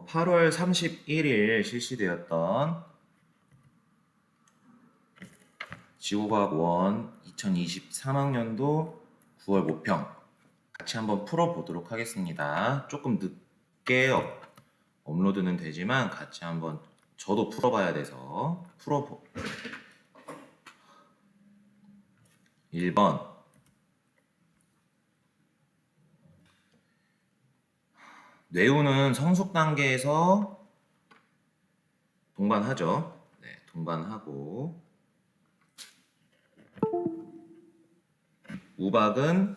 8월 31일 실시되었던 지구과학 1 2023학년도 9월 모평 같이 한번 풀어보도록 하겠습니다. 조금 늦게 업로드는 되지만 같이 한번 저도 풀어봐야 돼서 1번 뇌우는 성숙 단계에서 동반하죠. 네, 동반하고 우박은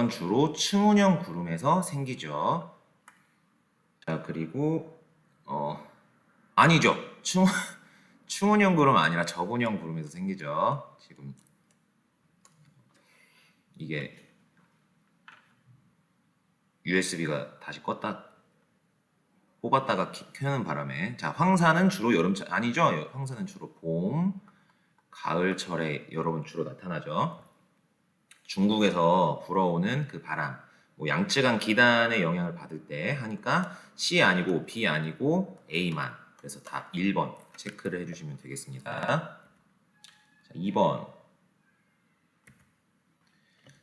주로 층운형 구름에서 생기죠. 자, 그리고 아니죠. 층운형 구름 아니라 적운형 구름에서 생기죠. 지금 이게 USB가 다시 껐다 뽑았다가 켜는 바람에 자, 황사는 주로 여름철 아니죠. 황사는 주로 봄, 가을철에 여러분 주로 나타나죠. 중국에서 불어오는 그 바람, 뭐 양쯔강 기단의 영향을 받을 때 하니까 C 아니고 B 아니고 A만. 그래서 다 1번 체크를 해주시면 되겠습니다. 자, 2번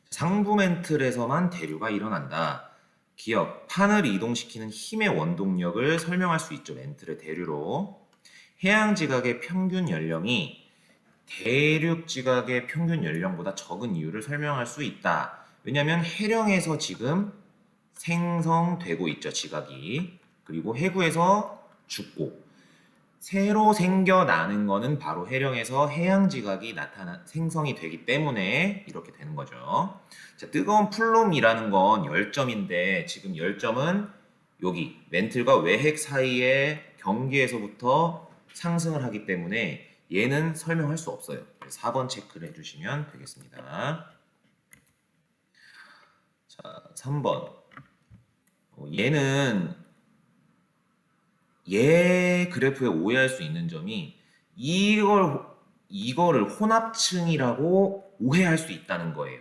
상부 멘틀에서만 대류가 일어난다. 기억, 판을 이동시키는 힘의 원동력을 설명할 수 있죠. 멘틀의 대류로. 해양 지각의 평균 연령이 대륙 지각의 평균 연령보다 적은 이유를 설명할 수 있다. 왜냐하면 해령에서 지금 생성되고 있죠. 지각이. 그리고 해구에서 죽고 새로 생겨나는 거는 바로 해령에서 해양 지각이 생성이 되기 때문에 이렇게 되는 거죠. 자, 뜨거운 플룸이라는 건 열점인데 지금 열점은 여기 멘틀과 외핵 사이의 경계에서부터 상승을 하기 때문에 얘는 설명할 수 없어요. 4번 체크를 해주시면 되겠습니다. 자, 3번. 얘는 얘 그래프에 오해할 수 있는 점이 이거를 혼합층이라고 오해할 수 있다는 거예요.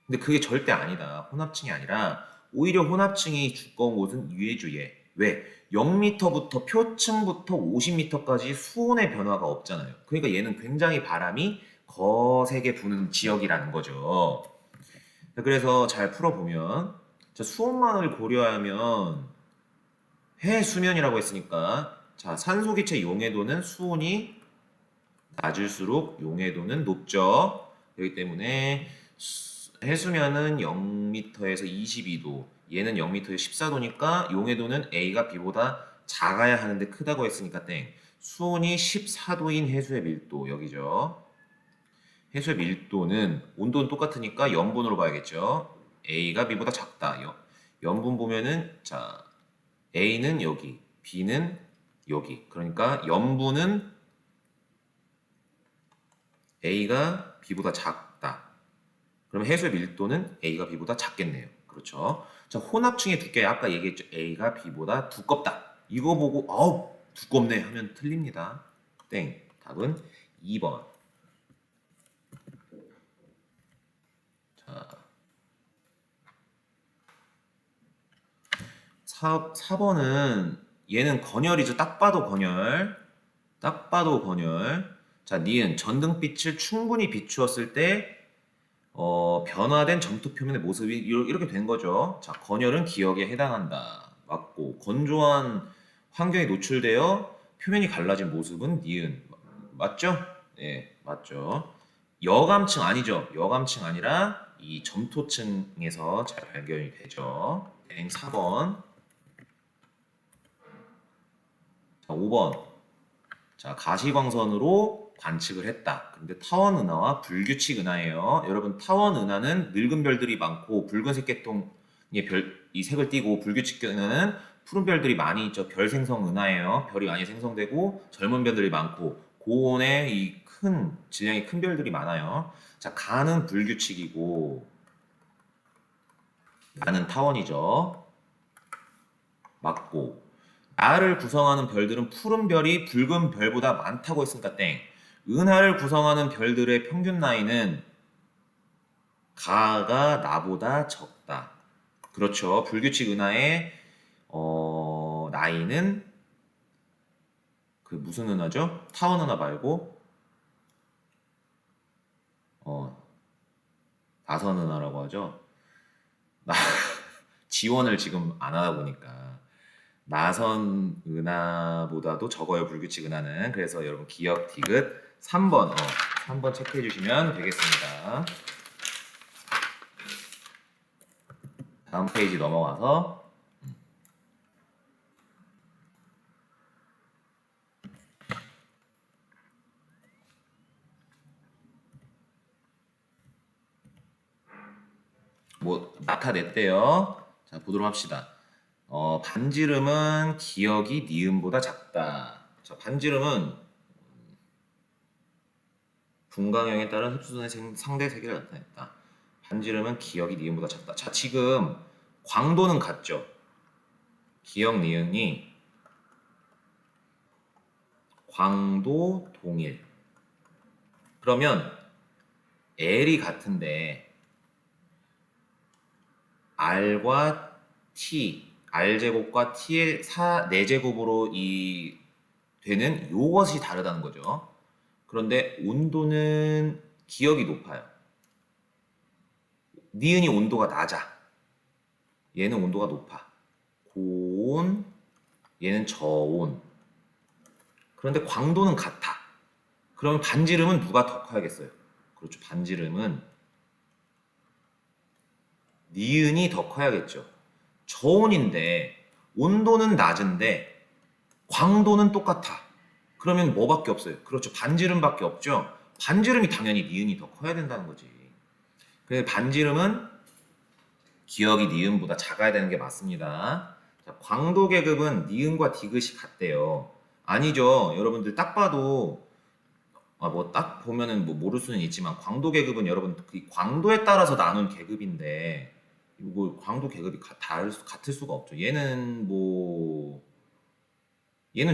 근데 그게 절대 아니다. 혼합층이 아니라 오히려 혼합층이 두꺼운 곳은 유해주예. 왜? 0m부터 표층부터 50m까지 수온의 변화가 없잖아요. 그러니까 얘는 굉장히 바람이 거세게 부는 지역이라는 거죠. 그래서 잘 풀어보면 수온만을 고려하면 해 수면이라고 했으니까 자, 산소 기체 용해도는 수온이 낮을수록 용해도는 높죠. 그렇기 때문에 해수면은 0m에서 22도, 얘는 0m에서 14도니까 용해도는 A가 B보다 작아야 하는데 크다고 했으니까 땡. 수온이 14도인 해수의 밀도 여기죠. 해수의 밀도는 온도는 똑같으니까 염분으로 봐야겠죠. A가 B보다 작다. 염분 보면은 자, A는 여기, B는 여기. 그러니까 염분은 A가 B보다 작다. 그럼 해수의 밀도는 A가 B보다 작겠네요. 그렇죠. 자, 혼합층의 두께 아까 얘기했죠. A가 B보다 두껍다. 이거 보고 두껍네 하면 틀립니다. 땡. 답은 2번. 자, 4번은 얘는 건열이죠. 딱 봐도 건열. 딱 봐도 건열. 자, 니은 전등빛을 충분히 비추었을 때 변화된 점토 표면의 모습이 이렇게 된 거죠. 자, 건열은 기억에 해당한다. 맞고 건조한 환경에 노출되어 표면이 갈라진 모습은 니은. 맞죠? 네, 맞죠. 여감층 아니죠. 여감층 아니라 이 점토층에서 잘 발견이 되죠. 4번. 자, 5번. 자, 가시광선으로 관측을 했다. 근데 타원 은하와 불규칙 은하예요. 여러분, 타원 은하는 늙은 별들이 많고 붉은색 계통의 이 색을 띠고 불규칙 은하는 푸른 별들이 많이 있죠. 별 생성 은하예요. 별이 많이 생성되고 젊은 별들이 많고 고온에 이 질량이 큰 별들이 많아요. 자, 가는 불규칙이고 나는 타원이죠. 맞고 나를 구성하는 별들은 푸른 별이 붉은 별보다 많다고 했으니까 땡. 은하를 구성하는 별들의 평균 나이는 가가 나보다 적다. 그렇죠. 불규칙 은하의 나이는 그 무슨 은하죠? 타원 은하 말고 나선 은하라고 하죠. 나 지원을 지금 안 하다 보니까 나선 은하보다도 적어요. 불규칙 은하는. 그래서 여러분 기억 디귿 3번 3번 체크해 주시면 되겠습니다. 다음 페이지 넘어가서 뭐 나타냈대요. 자, 보도록 합시다. 반지름은 기억이 니은보다 작다. 자, 반지름은 분광형에 따른 흡수선의 상대 세기를 나타냈다. 반지름은 기억이 니은보다 작다. 자, 지금 광도는 같죠. 기억 니은이 광도 동일. 그러면 L이 같은데 R과 T, R제곱과 T의 4제곱으로 이 되는 요것이 다르다는 거죠. 그런데 온도는 기억이 높아요. 니은이 온도가 낮아. 얘는 온도가 높아. 고온, 얘는 저온. 그런데 광도는 같아. 그러면 반지름은 누가 더 커야겠어요? 그렇죠. 반지름은 니은이 더 커야겠죠. 저온인데 온도는 낮은데 광도는 똑같아. 그러면 뭐밖에 없어요? 그렇죠. 반지름밖에 없죠. 반지름이 당연히 니은이 더 커야 된다는 거지. 그래서 반지름은 기억이 니은보다 작아야 되는 게 맞습니다. 자, 광도 계급은 니은과 디귿이 같대요. 아니죠. 여러분들 딱 봐도 뭐 딱 보면은 뭐 모를 수는 있지만 광도 계급은 여러분 그 광도에 따라서 나눈 계급인데 이거 광도 계급이 같을 수가 없죠. 얘는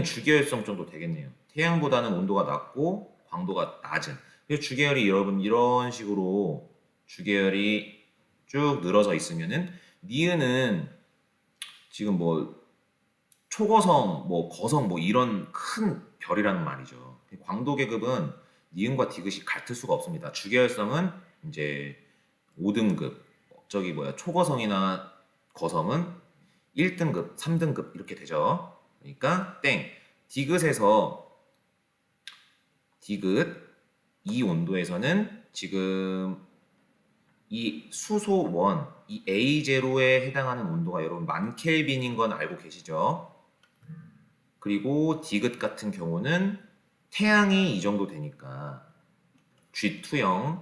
주계열성 정도 되겠네요. 태양보다는 온도가 낮고 광도가 낮은. 그래서 주계열이 여러분 이런 식으로 주계열이 쭉 늘어져 있으면은 니은은 지금 뭐 초거성, 뭐 거성 뭐 이런 큰 별이라는 말이죠. 광도 계급은 니은과 디귿이 같을 수가 없습니다. 주계열성은 이제 5등급, 저기 뭐야 초거성이나 거성은 1등급, 3등급 이렇게 되죠. 그러니까 땡. 디귿 이 온도에서는 지금 이 수소 원, 이 A0에 해당하는 온도가 여러분 1000켈빈인 건 알고 계시죠? 그리고 디귿 같은 경우는 태양이 이 정도 되니까 G2형인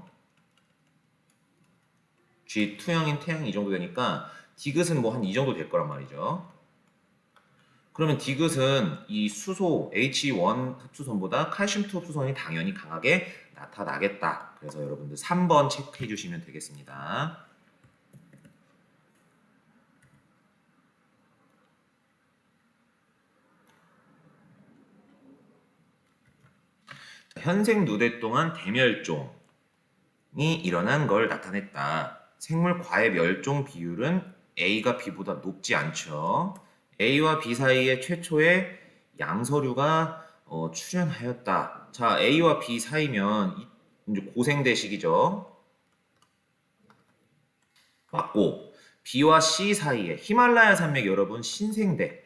태양이 이 정도 되니까 디귿은 뭐 한 이 정도 될 거란 말이죠. 그러면 디귿은 이 수소 H1 흡수선보다 칼슘2 흡수선이 당연히 강하게 나타나겠다. 그래서 여러분들 3번 체크해 주시면 되겠습니다. 현생 누대 동안 대멸종이 일어난 걸 나타냈다. 생물 과해 멸종 비율은 A가 B보다 높지 않죠. A와 B 사이에 최초의 양서류가 출현하였다. 자, A와 B 사이면 이제 고생대식이죠. 맞고 B와 C 사이에 히말라야 산맥 여러분 신생대.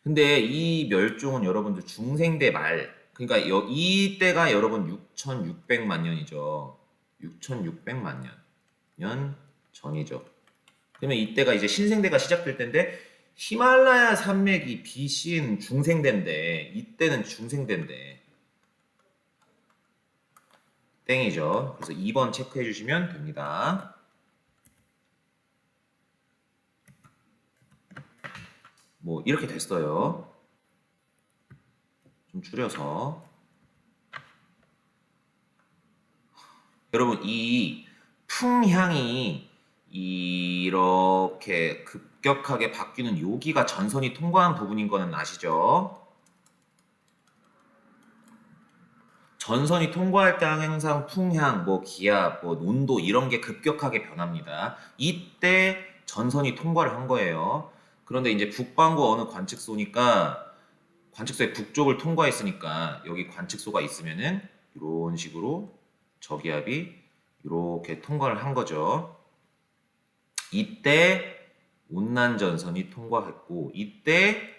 근데 이 멸종은 여러분들 중생대 말. 그러니까 이때가 여러분 6,600만 년이죠. 6,600만 년 전이죠. 그러면 이때가 이제 신생대가 시작될 텐데 히말라야 산맥이 BC는 중생대인데 이때는 중생대인데 땡이죠. 그래서 2번 체크해 주시면 됩니다. 뭐 이렇게 됐어요. 좀 줄여서 여러분 이 풍향이 이렇게 급격하게 바뀌는 여기가 전선이 통과한 부분인 거는 아시죠? 전선이 통과할 때 항상 풍향, 뭐 기압, 뭐 온도 이런 게 급격하게 변합니다. 이때 전선이 통과를 한 거예요. 그런데 이제 북반구 어느 관측소니까 관측소의 북쪽을 통과했으니까 여기 관측소가 있으면은 이런 식으로 저기압이 이렇게 통과를 한 거죠. 이때 온난전선이 통과했고 이때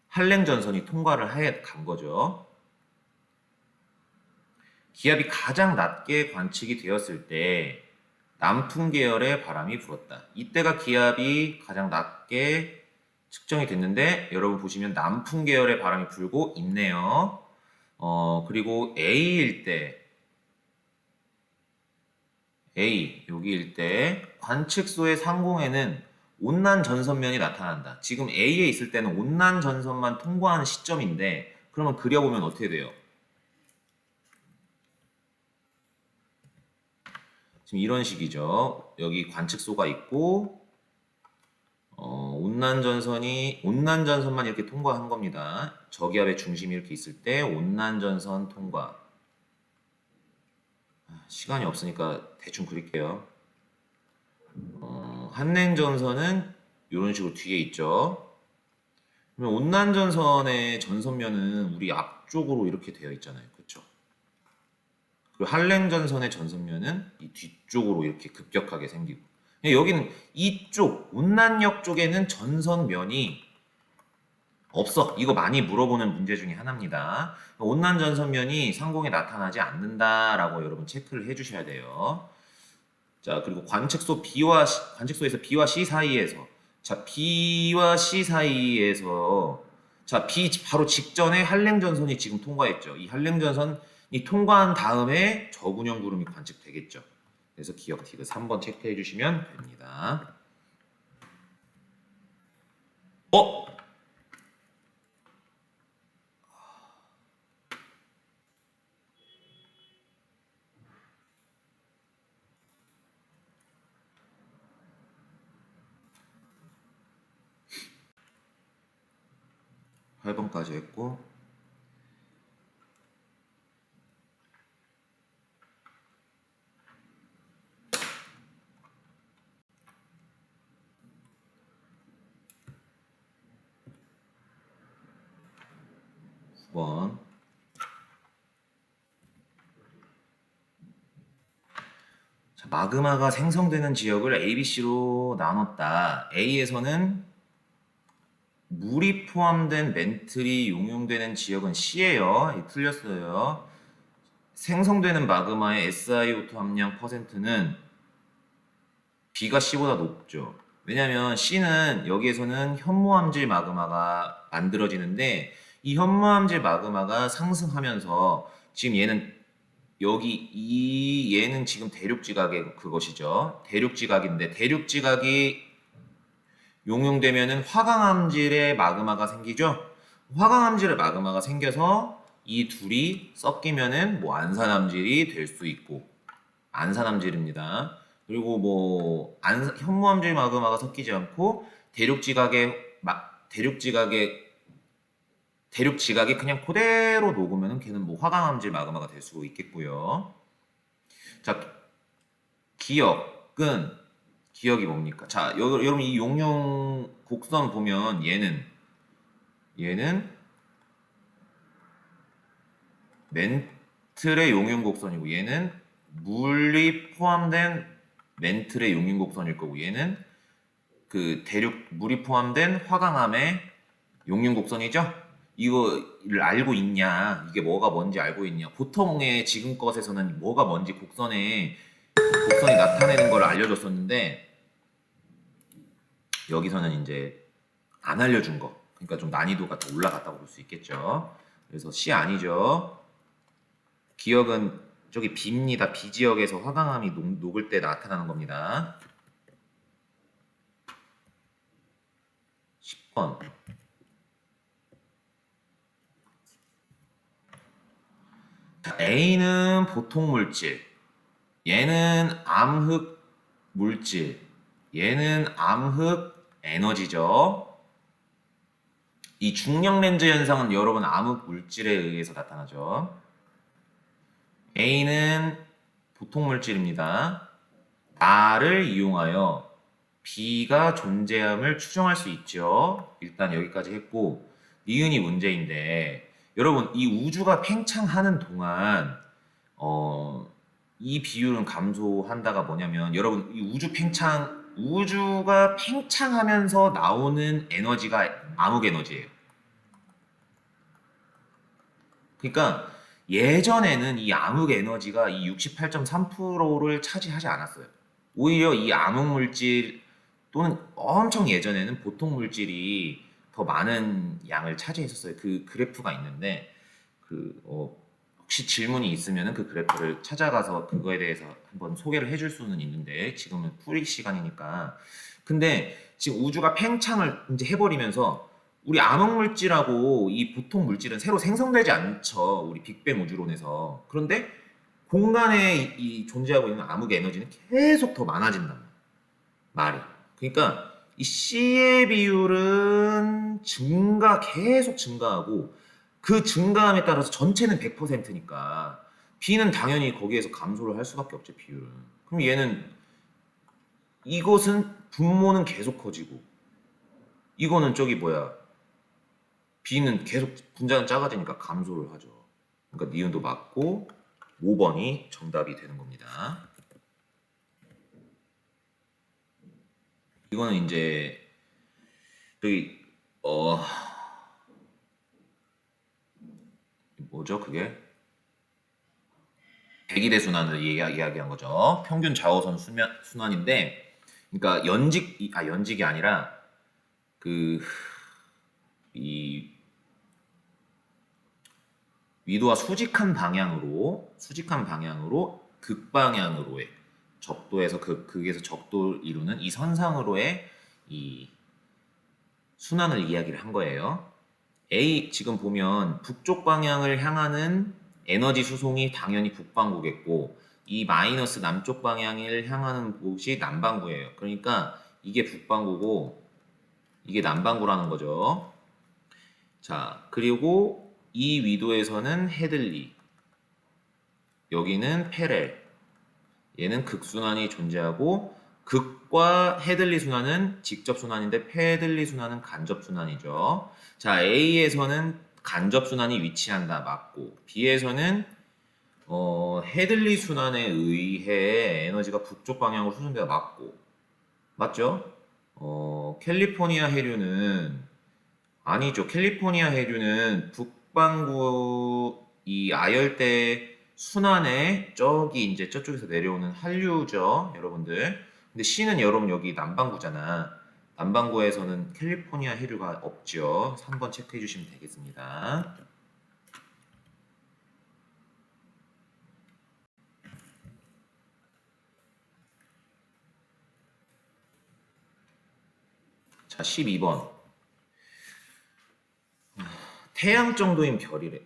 한랭전선이 통과를 해 간 거죠. 기압이 가장 낮게 관측이 되었을 때 남풍 계열의 바람이 불었다. 이때가 기압이 가장 낮게 측정이 됐는데 여러분 보시면 남풍 계열의 바람이 불고 있네요. 그리고 A일 때 A 여기일 때 관측소의 상공에는 온난 전선면이 나타난다. 지금 A에 있을 때는 온난 전선만 통과하는 시점인데 그러면 그려보면 어떻게 돼요? 지금 이런 식이죠. 여기 관측소가 있고 온난전선만 이렇게 통과한 겁니다. 저기압의 중심이 이렇게 있을 때 온난전선 통과. 시간이 없으니까 대충 그릴게요. 한랭전선은 이런 식으로 뒤에 있죠. 그러면 온난전선의 전선면은 우리 앞쪽으로 이렇게 되어 있잖아요. 그렇죠? 그리고 한랭전선의 전선면은 이 뒤쪽으로 이렇게 급격하게 생기고 여기는 이쪽 온난역 쪽에는 전선면이 없어. 이거 많이 물어보는 문제 중에 하나입니다. 온난 전선면이 상공에 나타나지 않는다라고 여러분 체크를 해주셔야 돼요. 자, 그리고 관측소에서 B와 C 사이에서 자, B와 C 사이에서 자, B 바로 직전에 한랭전선이 지금 통과했죠. 이 한랭전선이 통과한 다음에 저군형 구름이 관측되겠죠. 그래서 기억 티그 3번 체크해 주시면 됩니다. 어? 8번까지 했고 9번 자, 마그마가 생성되는 지역을 A, B, C로 나눴다. A에서는 물이 포함된 멘틀이 용용되는 지역은 C예요. 틀렸어요. 생성되는 마그마의 SiO2 함량 퍼센트는 B가 C보다 높죠. 왜냐면 C는 여기에서는 현무암질 마그마가 만들어지는데 이 현무암질 마그마가 상승하면서 지금 얘는 얘는 지금 대륙지각의 그것이죠. 대륙지각인데 대륙지각이 용용되면은 화강암질의 마그마가 생기죠. 화강암질의 마그마가 생겨서 이 둘이 섞이면은 뭐 안산암질이 될 수 있고 안산암질입니다. 그리고 뭐 현무암질 마그마가 섞이지 않고 대륙지각이 그냥 그대로 녹으면은 걔는 뭐 화강암질 마그마가 될 수 있겠고요. 자, 기억이 뭡니까? 자, 여러분 이 용용 곡선 보면 얘는 멘틀의 용용 곡선이고 얘는 물이 포함된 멘틀의 용용 곡선일 거고 얘는 그 물이 포함된 화강암의 용용 곡선이죠? 이거를 알고 있냐? 이게 뭐가 뭔지 알고 있냐? 보통의 지금 것에서는 뭐가 뭔지 곡선이 나타내는 걸 알려줬었는데 여기서는 이제 안 알려준 거. 그러니까 좀 난이도가 더 올라갔다고 볼 수 있겠죠. 그래서 C 아니죠. 기억은 저기 B입니다. B 지역에서 화강암이 녹을 때 나타나는 겁니다. 10번. 자, A는 보통 물질, 얘는 암흑 물질, 얘는 암흑 에너지죠. 이 중력 렌즈 현상은 여러분 암흑 물질에 의해서 나타나죠. A는 보통 물질입니다. 나를 이용하여 B가 존재함을 추정할 수 있죠. 일단 여기까지 했고, 니은이 문제인데, 여러분, 이 우주가 팽창하는 동안, 이 비율은 감소한다가 뭐냐면, 여러분, 이 우주가 팽창하면서 나오는 에너지가 암흑 에너지예요. 그러니까 예전에는 이 암흑 에너지가 이 68.3%를 차지하지 않았어요. 오히려 이 암흑 물질 또는 엄청 예전에는 보통 물질이 더 많은 양을 차지했었어요. 그 그래프가 있는데 혹시 질문이 있으면 그 그래프를 찾아가서 그거에 대해서 한번 소개를 해줄 수는 있는데 지금은 풀이 시간이니까. 근데 지금 우주가 팽창을 이제 해버리면서 우리 암흑 물질하고 이 보통 물질은 새로 생성되지 않죠. 우리 빅뱅 우주론에서. 그런데 공간에 이 존재하고 있는 암흑 에너지는 계속 더 많아진단 말이. 그러니까 이 C의 비율은 계속 증가하고 그 증가함에 따라서 전체는 100%니까 B는 당연히 거기에서 감소를 할 수밖에 없죠, 비율은. 그럼 얘는 이것은 분모는 계속 커지고 이거는 저기 뭐야 B는 계속 분자는 작아지니까 감소를 하죠. 그러니까 니은도 맞고 5번이 정답이 되는 겁니다. 이거는 이제 저기 뭐죠 그게? 대기대 순환을 이야기한 거죠. 평균 자오선 순환인데, 그러니까 연직이 아니라 이 위도와 수직한 방향으로 극방향으로의 적도에서 극에서 적도를 이루는 이 선상으로의 이 순환을 이야기를 한 거예요. 지금 보면 북쪽 방향을 향하는 에너지 수송이 당연히 북반구겠고 이 마이너스 남쪽 방향을 향하는 곳이 남반구예요. 그러니까 이게 북반구고 이게 남반구라는 거죠. 자, 그리고 이 위도에서는 헤들리, 여기는 페렐, 얘는 극순환이 존재하고 극과 헤들리 순환은 직접 순환인데 페들리 순환은 간접 순환이죠. 자, A에서는 간접 순환이 위치한다 맞고 B에서는 헤들리 순환에 의해 에너지가 북쪽 방향으로 수송되다 맞고 맞죠? 캘리포니아 해류는 아니죠. 캘리포니아 해류는 북반구 이 아열대 순환에 저기 이제 저쪽에서 내려오는 한류죠, 여러분들. 근데 C는 여러분 여기 남반구잖아. 남반구에서는 캘리포니아 해류가 없죠. 3번 체크해 주시면 되겠습니다. 자, 12번. 태양 정도인 별이래.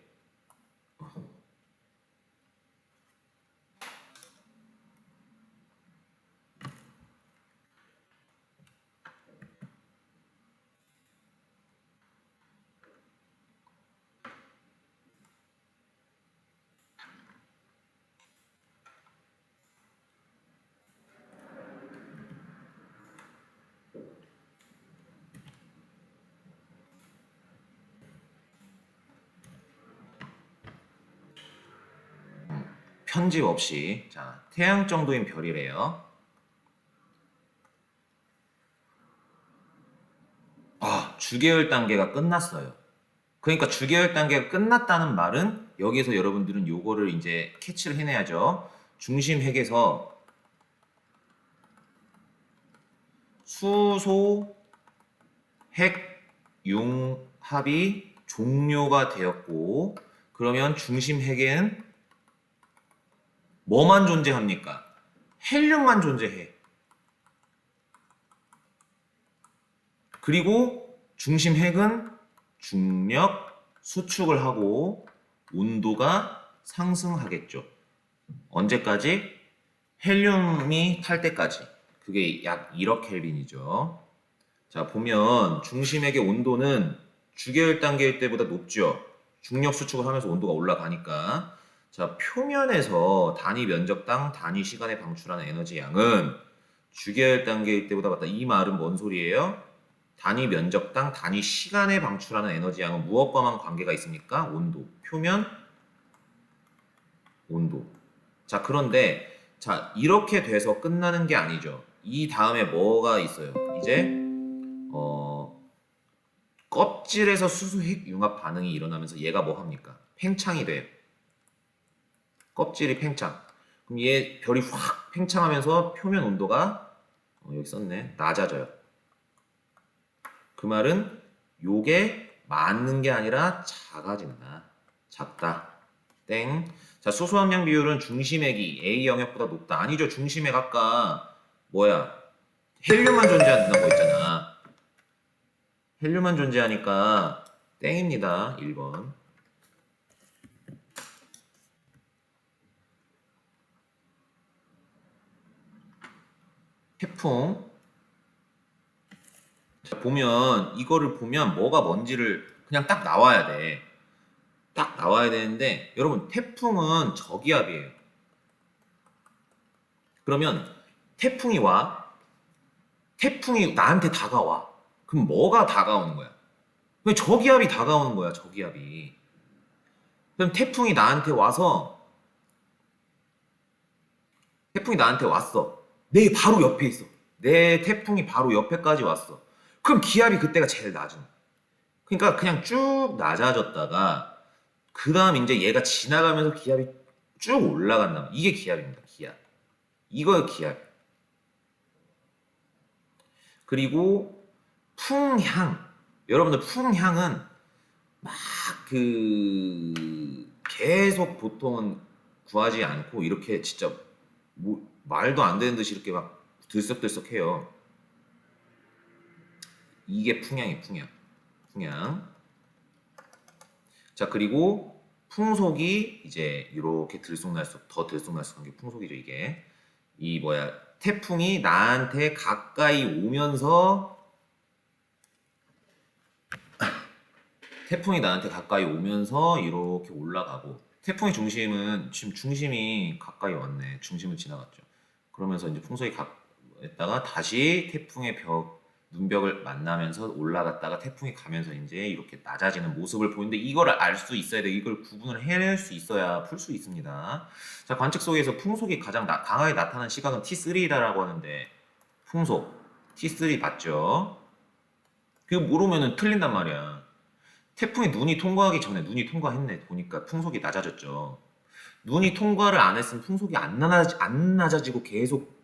편집 없이. 자, 태양 정도인 별이래요. 주계열 단계가 끝났어요. 그러니까 주계열 단계가 끝났다는 말은 여기서 여러분들은 요거를 이제 캐치를 해내야죠. 중심 핵에서 수소 핵 융합이 종료가 되었고 그러면 중심 핵에는 뭐만 존재합니까? 헬륨만 존재해. 그리고 중심 핵은 중력 수축을 하고 온도가 상승하겠죠. 언제까지? 헬륨이 탈 때까지. 그게 약 1억 켈빈이죠. 자, 보면 중심핵의 온도는 주계열 단계일 때보다 높죠. 중력 수축을 하면서 온도가 올라가니까. 자, 표면에서 단위 면적당 단위 시간에 방출하는 에너지 양은 주계열 단계일 때보다 같다. 이 말은 뭔 소리예요? 단위 면적당 단위 시간에 방출하는 에너지 양은 무엇과만 관계가 있습니까? 온도. 표면 온도. 자, 그런데 자, 이렇게 돼서 끝나는 게 아니죠. 이 다음에 뭐가 있어요? 이제 껍질에서 수소핵 융합 반응이 일어나면서 얘가 뭐 합니까? 팽창이 돼요. 껍질이 팽창. 그럼 얘 별이 확 팽창하면서 표면 온도가 여기 썼네. 낮아져요. 그 말은 요게 맞는 게 아니라 작아진다. 작다. 땡. 자, 수소 함량 비율은 중심액이 A 영역보다 높다. 아니죠. 중심액 아까 뭐야? 헬륨만 존재한다고 했잖아. 헬륨만 존재하니까 땡입니다. 1번. 태풍. 자, 보면 이거를 보면 뭐가 뭔지를 그냥 딱 나와야 돼. 딱 나와야 되는데 여러분 태풍은 저기압이에요. 그러면 태풍이 와. 태풍이 나한테 다가와. 그럼 뭐가 다가오는 거야? 그냥 저기압이 다가오는 거야. 저기압이. 그럼 태풍이 나한테 왔어. 내 바로 옆에 있어. 내 태풍이 바로 옆에까지 왔어. 그럼 기압이 그때가 제일 낮은 거야. 그러니까 그냥 쭉 낮아졌다가 그 다음 이제 얘가 지나가면서 기압이 쭉 올라간다. 이게 기압입니다. 기압. 이거 기압. 그리고 풍향. 여러분들 풍향은 막 계속 보통은 구하지 않고 이렇게 진짜 말도 안 되는 듯이 이렇게 막 들썩들썩해요. 이게 풍향이에요. 풍향. 자, 그리고 풍속이 이제 이렇게 들쑥날쑥 더 들쑥날쑥한 게 풍속이죠. 이게 이 뭐야 태풍이 나한테 가까이 오면서 이렇게 올라가고 태풍의 중심은 지금 중심이 가까이 왔네. 중심을 지나갔죠. 그러면서 이제 풍속이 갔다가 다시 태풍의 눈벽을 만나면서 올라갔다가 태풍이 가면서 이제 이렇게 낮아지는 모습을 보이는데 이걸 알 수 있어야 돼. 이걸 구분을 해낼 수 있어야 풀 수 있습니다. 자, 관측 속에서 풍속이 가장 강하게 나타나는 시각은 T3다라고 하는데 풍속 T3 맞죠? 그거 모르면은 틀린단 말이야. 태풍이 눈이 통과하기 전에 눈이 통과했네. 보니까 풍속이 낮아졌죠. 눈이 통과를 안 했으면 풍속이 안 낮아지고 계속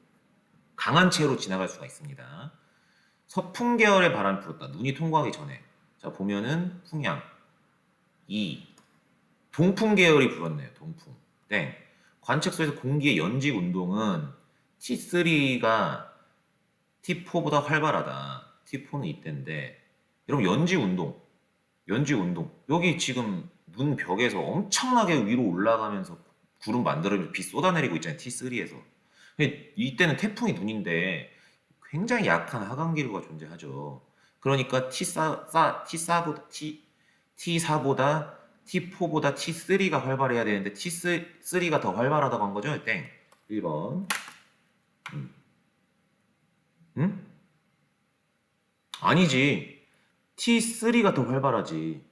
강한 채로 지나갈 수가 있습니다. 서풍 계열의 바람이 불었다. 눈이 통과하기 전에. 자, 보면은 풍향. 2. 동풍 계열이 불었네요. 동풍. 땡. 관측소에서 공기의 연직 운동은 T3가 T4보다 활발하다. T4는 이때인데 여러분 연지 운동. 여기 지금 문 벽에서 엄청나게 위로 올라가면서 구름 만들어면서 비 쏟아내리고 있잖아요. T3에서. 이때는 태풍이 눈인데 굉장히 약한 하강 기류가 존재하죠. 그러니까 T4보다 T4보다 T3가 활발해야 되는데 T3가 더 활발하다고 한 거죠? 땡. 1번. 응? 아니지. T3가 더 활발하지.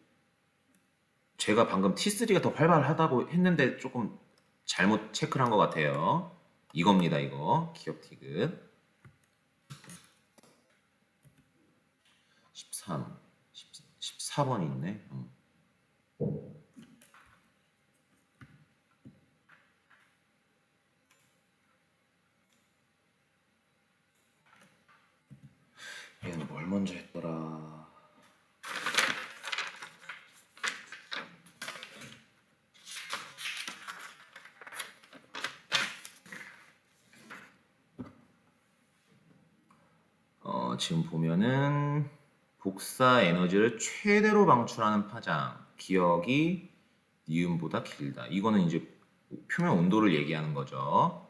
제가 방금 T3가 더 활발하다고 했는데 조금 잘못 체크를 한 것 같아요. 이겁니다, 이거. 기억 티귿. 13, 14번이 있네. 얘는 뭘 먼저 했더라. 지금 보면은 복사 에너지를 최대로 방출하는 파장 기억이 니은보다 길다. 이거는 이제 표면 온도를 얘기하는 거죠.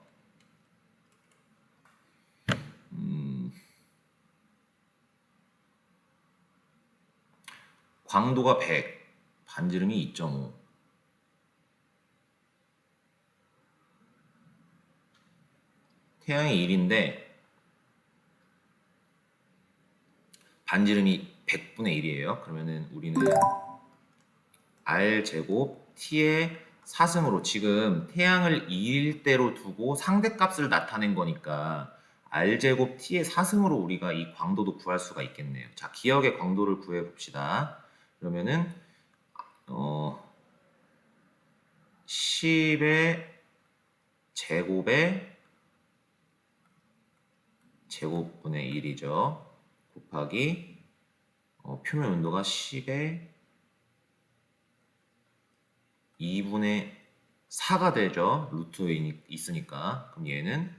광도가 100, 반지름이 2.5. 태양이 1인데 반지름이 100분의 1이에요. 그러면은 우리는 r 제곱 t의 사승으로 지금 태양을 2일대로 두고 상대값을 나타낸 거니까 r 제곱 t의 사승으로 우리가 이 광도도 구할 수가 있겠네요. 자, 기역의 광도를 구해 봅시다. 그러면은 10의 제곱분의 1이죠. 곱하기 표면 온도가 10의 2분의 4가 되죠. 루트에 있으니까. 그럼 얘는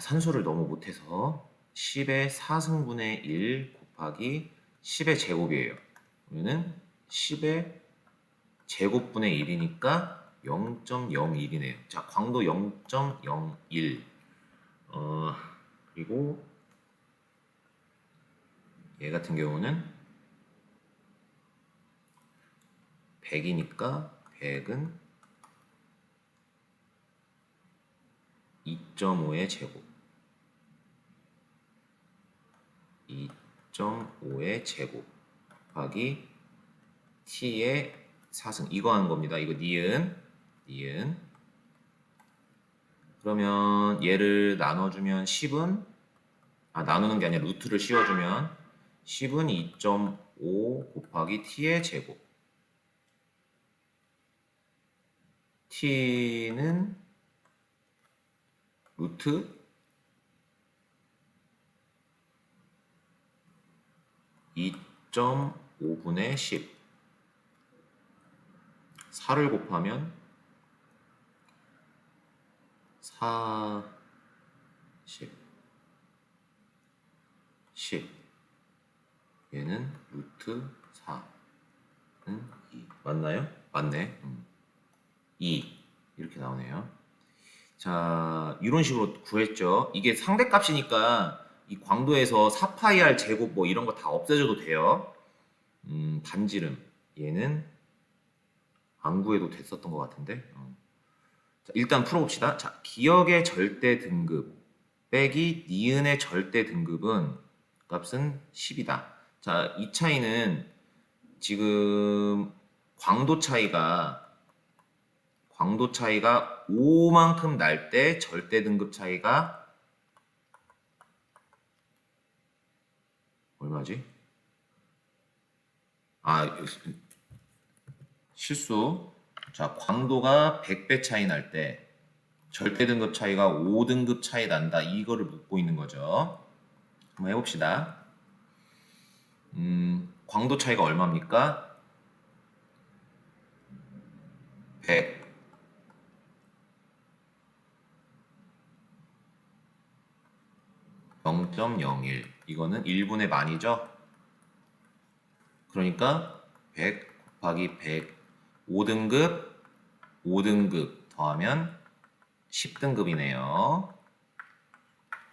산수를 너무 못해서 10의 4승분의 1 곱하기 10의 제곱이에요. 그러면은 10의 제곱분의 1이니까 0.01이네요. 자, 광도 0.01. 그리고 얘 같은 경우는 100이니까 100은 2.5의 제곱. 2.5의 제곱 곱하기 t의 4승. 이거 하는 겁니다. 이거 니은. 그러면 얘를 나눠주면 10은 나누는 게 아니라 루트를 씌워주면 10은 2.5 곱하기 t의 제곱. t는 루트 2.5분의 10. 4를 곱하면 10. 얘는 루트 4는 2. 맞나요? 맞네. 2. 이렇게 나오네요. 자, 이런 식으로 구했죠. 이게 상대값이니까 이 광도에서 4파이R 제곱 뭐 이런 거 다 없애줘도 돼요. 반지름. 얘는 안 구해도 됐었던 것 같은데. 자, 일단 풀어봅시다. 자, 기역의 절대 등급 빼기 니은의 절대 등급은 값은 10이다. 자, 이 차이는 지금 광도 차이가 5만큼 날 때 절대 등급 차이가 얼마지? 실수. 자, 광도가 100배 차이 날 때 절대 등급 차이가 5등급 차이 난다. 이거를 묻고 있는 거죠. 한번 해봅시다. 광도 차이가 얼마입니까? 100. 0.01. 이거는 1분의 만이죠? 그러니까 100 곱하기 100. 5등급 더하면 10등급이네요.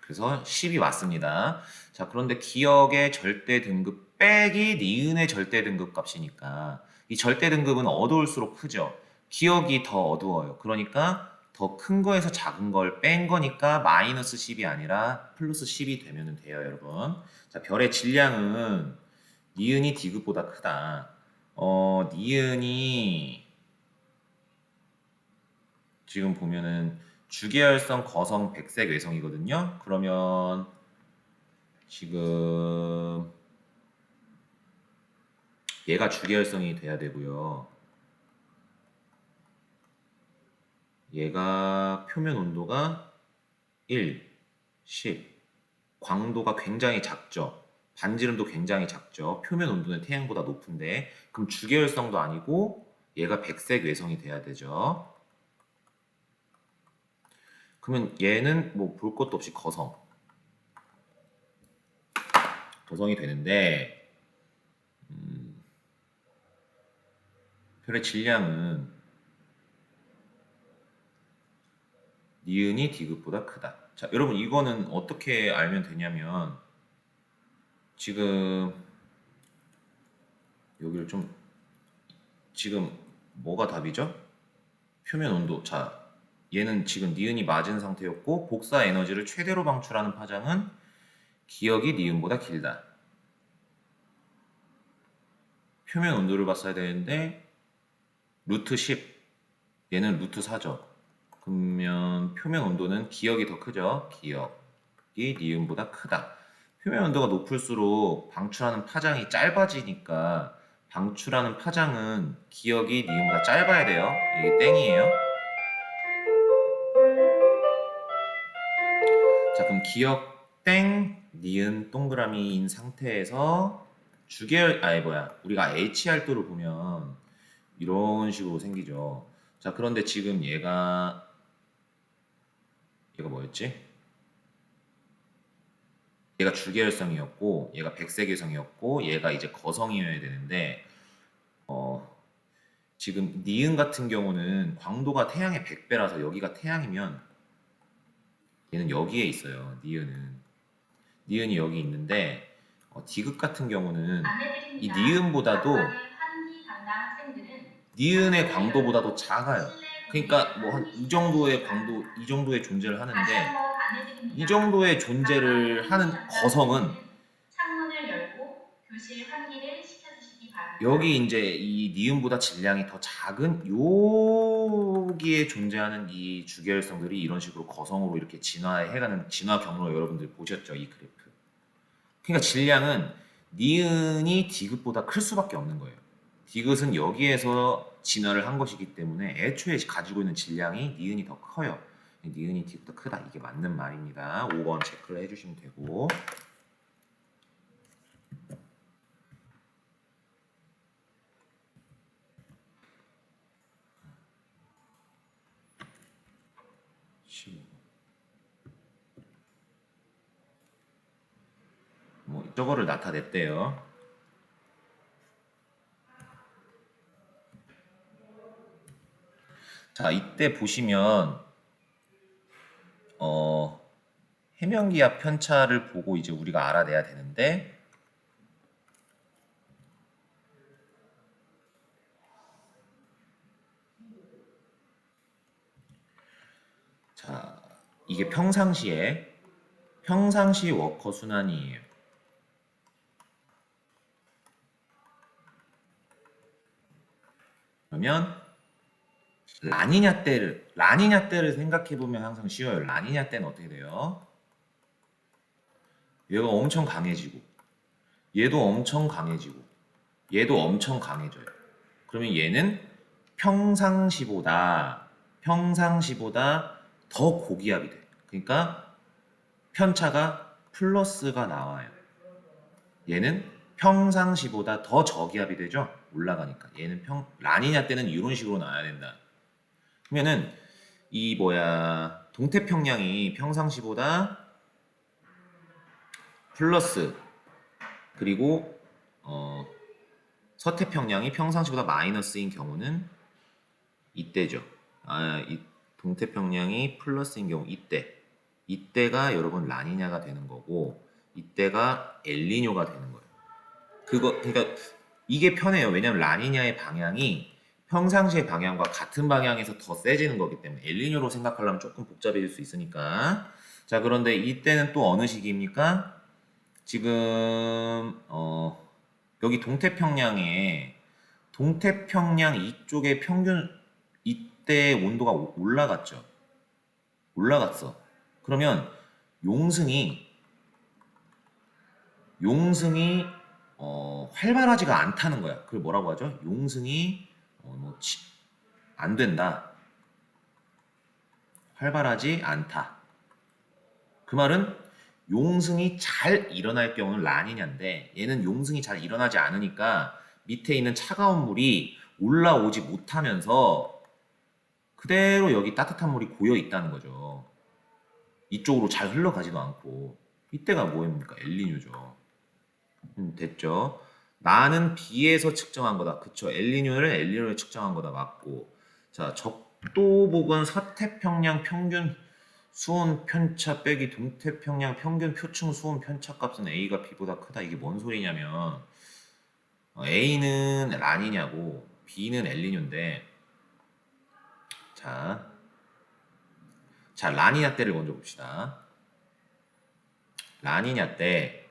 그래서 10이 맞습니다. 자, 그런데 기역의 절대 등급 빼기 니은의 절대 등급 값이니까 이 절대 등급은 어두울수록 크죠. 기역이 더 어두워요. 그러니까 더 큰 거에서 작은 걸 뺀 거니까 마이너스 10이 아니라 플러스 10이 되면 돼요, 여러분. 자, 별의 질량은 니은이 디귿보다 크다. 니은이 지금 보면은 주계열성 거성 백색 외성이거든요. 그러면 지금 얘가 주계열성이 돼야 되고요. 얘가 표면 온도가 1, 10. 광도가 굉장히 작죠. 반지름도 굉장히 작죠. 표면 온도는 태양보다 높은데 그럼 주계열성도 아니고 얘가 백색 외성이 돼야 되죠. 그러면 얘는 뭐 볼 것도 없이 거성이 되는데 별의 질량은 니은이 디귿보다 크다. 자, 여러분 이거는 어떻게 알면 되냐면 지금 여기를 지금 뭐가 답이죠? 표면 온도. 자, 얘는 지금 니은이 맞은 상태였고 복사 에너지를 최대로 방출하는 파장은 기역이 니은보다 길다. 표면 온도를 봤어야 되는데 루트 10, 얘는 루트 4죠. 그러면 표면 온도는 기역이 더 크죠. 기역이 니은보다 크다. 표면 온도가 높을수록 방출하는 파장이 짧아지니까 방출하는 파장은 기역이 니은보다 짧아야 돼요. 이게 땡이에요. 자, 그럼 기역 땡 니은 동그라미인 상태에서 우리가 HR도를 보면 이런 식으로 생기죠. 자, 그런데 지금 얘가 뭐였지? 얘가 주계열성이었고 얘가 백색유성이었고 얘가 이제 거성이어야 되는데 지금 니은 같은 경우는 광도가 태양의 100배라서 여기가 태양이면 얘는 여기에 있어요. 니은이 여기 있는데 디귿 같은 경우는 이 니은보다도 니은의 광도보다도 작아요. 그러니까 뭐 한 이 정도의 광도, 이 정도의 존재를 하는데 이 정도의 존재를 하는 거성은 여기 이제 이 니은보다 질량이 더 작은 여기에 존재하는 이 주계열성들이 이런 식으로 거성으로 이렇게 진화해가는 진화 경로 여러분들 보셨죠? 이 그래프. 그러니까 질량은 니은이 디귿보다 클 수밖에 없는 거예요. 디귿은 여기에서 진화를 한 것이기 때문에 애초에 가지고 있는 질량이 니은이 더 커요. 니은이 디귿보다 크다. 이게 맞는 말입니다. 5번 체크를 해주시면 되고. 뭐 저거를 나타냈대요. 자, 이때 보시면 해면기압 편차를 보고 이제 우리가 알아내야 되는데 자, 이게 평상시 워커 순환이에요. 그러면 라니냐 때를 생각해 보면 항상 쉬워요. 라니냐 때는 어떻게 돼요? 얘가 엄청 강해지고 얘도 엄청 강해지고 얘도 엄청 강해져요. 그러면 얘는 평상시보다 더 고기압이 돼. 그러니까 편차가 플러스가 나와요. 얘는 평상시보다 더 저기압이 되죠. 올라가니까 얘는 라니냐 때는 이런 식으로 나와야 된다. 그러면은 이 동태평양이 평상시보다 플러스 그리고 서태평양이 평상시보다 마이너스인 경우는 이때죠. 이 동태평양이 플러스인 경우 이때가 여러분 라니냐가 되는 거고 이때가 엘니뇨가 되는 거예요. 그러니까 이게 편해요. 왜냐면 라니냐의 방향이 평상시의 방향과 같은 방향에서 더 세지는 거기 때문에 엘니뇨로 생각하려면 조금 복잡해질 수 있으니까. 자, 그런데 이때는 또 어느 시기입니까? 지금 여기 동태평양 이쪽의 평균 이때 온도가 올라갔어. 그러면 용승이 활발하지가 않다는 거야. 그걸 뭐라고 하죠? 용승이 안 된다. 활발하지 않다. 그 말은 용승이 잘 일어날 경우는 라니냐인데 얘는 용승이 잘 일어나지 않으니까 밑에 있는 차가운 물이 올라오지 못하면서 그대로 여기 따뜻한 물이 고여 있다는 거죠. 이쪽으로 잘 흘러가지도 않고 이때가 뭐입니까? 엘니뇨죠. 됐죠? 나는 B에서 측정한 거다. 그쵸? 엘니뇨를 엘니뇨에 측정한 거다. 맞고. 자, 적도복은 서태평양 평균 수온 편차 빼기 동태평양 평균 표층 수온 편차 값은 A가 B보다 크다. 이게 뭔 소리냐면 A는 라니냐고 B는 엘니뇨인데 자 자, 라니냐 때를 먼저 봅시다. 라니냐 때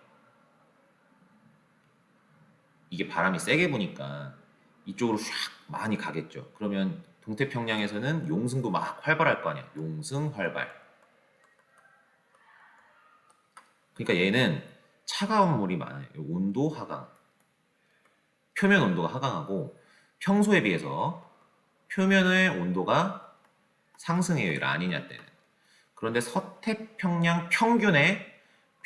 이게 바람이 세게 부니까 이쪽으로 샥 많이 가겠죠. 그러면 동태평양에서는 용승도 막 활발할 거 아니야. 용승 활발. 그러니까 얘는 차가운 물이 많아요. 온도 하강. 표면 온도가 하강하고 평소에 비해서 표면의 온도가 상승해요. 이 라니냐 때는. 그런데 서태평양 평균의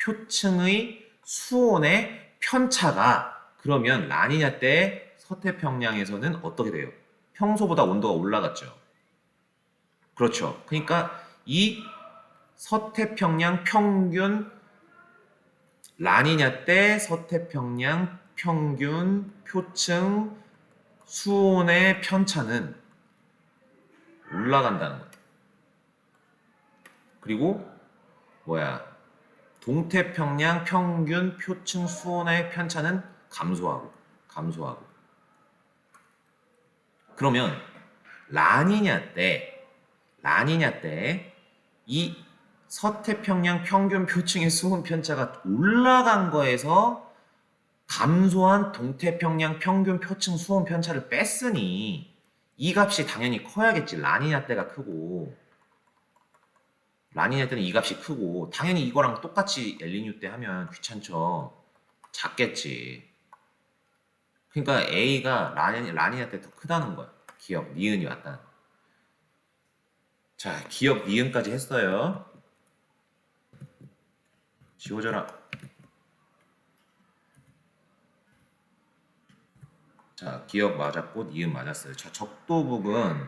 표층의 수온의 편차가 그러면 라니냐 때 서태평양에서는 어떻게 돼요? 평소보다 온도가 올라갔죠. 그렇죠. 그러니까 이 서태평양 평균 라니냐 때 서태평양 평균 표층 수온의 편차는 올라간다는 거예요. 그리고 동태평양 평균 표층 수온의 편차는 감소하고. 그러면 라니냐 때 이 서태평양 평균 표층의 수온 편차가 올라간 거에서 감소한 동태평양 평균 표층 수온 편차를 뺐으니 이 값이 당연히 커야겠지. 라니냐 때가 크고 라니냐 때는 이 값이 크고 당연히 이거랑 똑같이 엘니뇨 때 하면 귀찮죠. 작겠지. 그러니까 A가 라니냐 때 더 크다는 거야. 기억, 니은이 왔다는 거. 자, 기억, 니은까지 했어요. 지워져라. 자, 기억 맞았고 니은 맞았어요. 자, 적도북은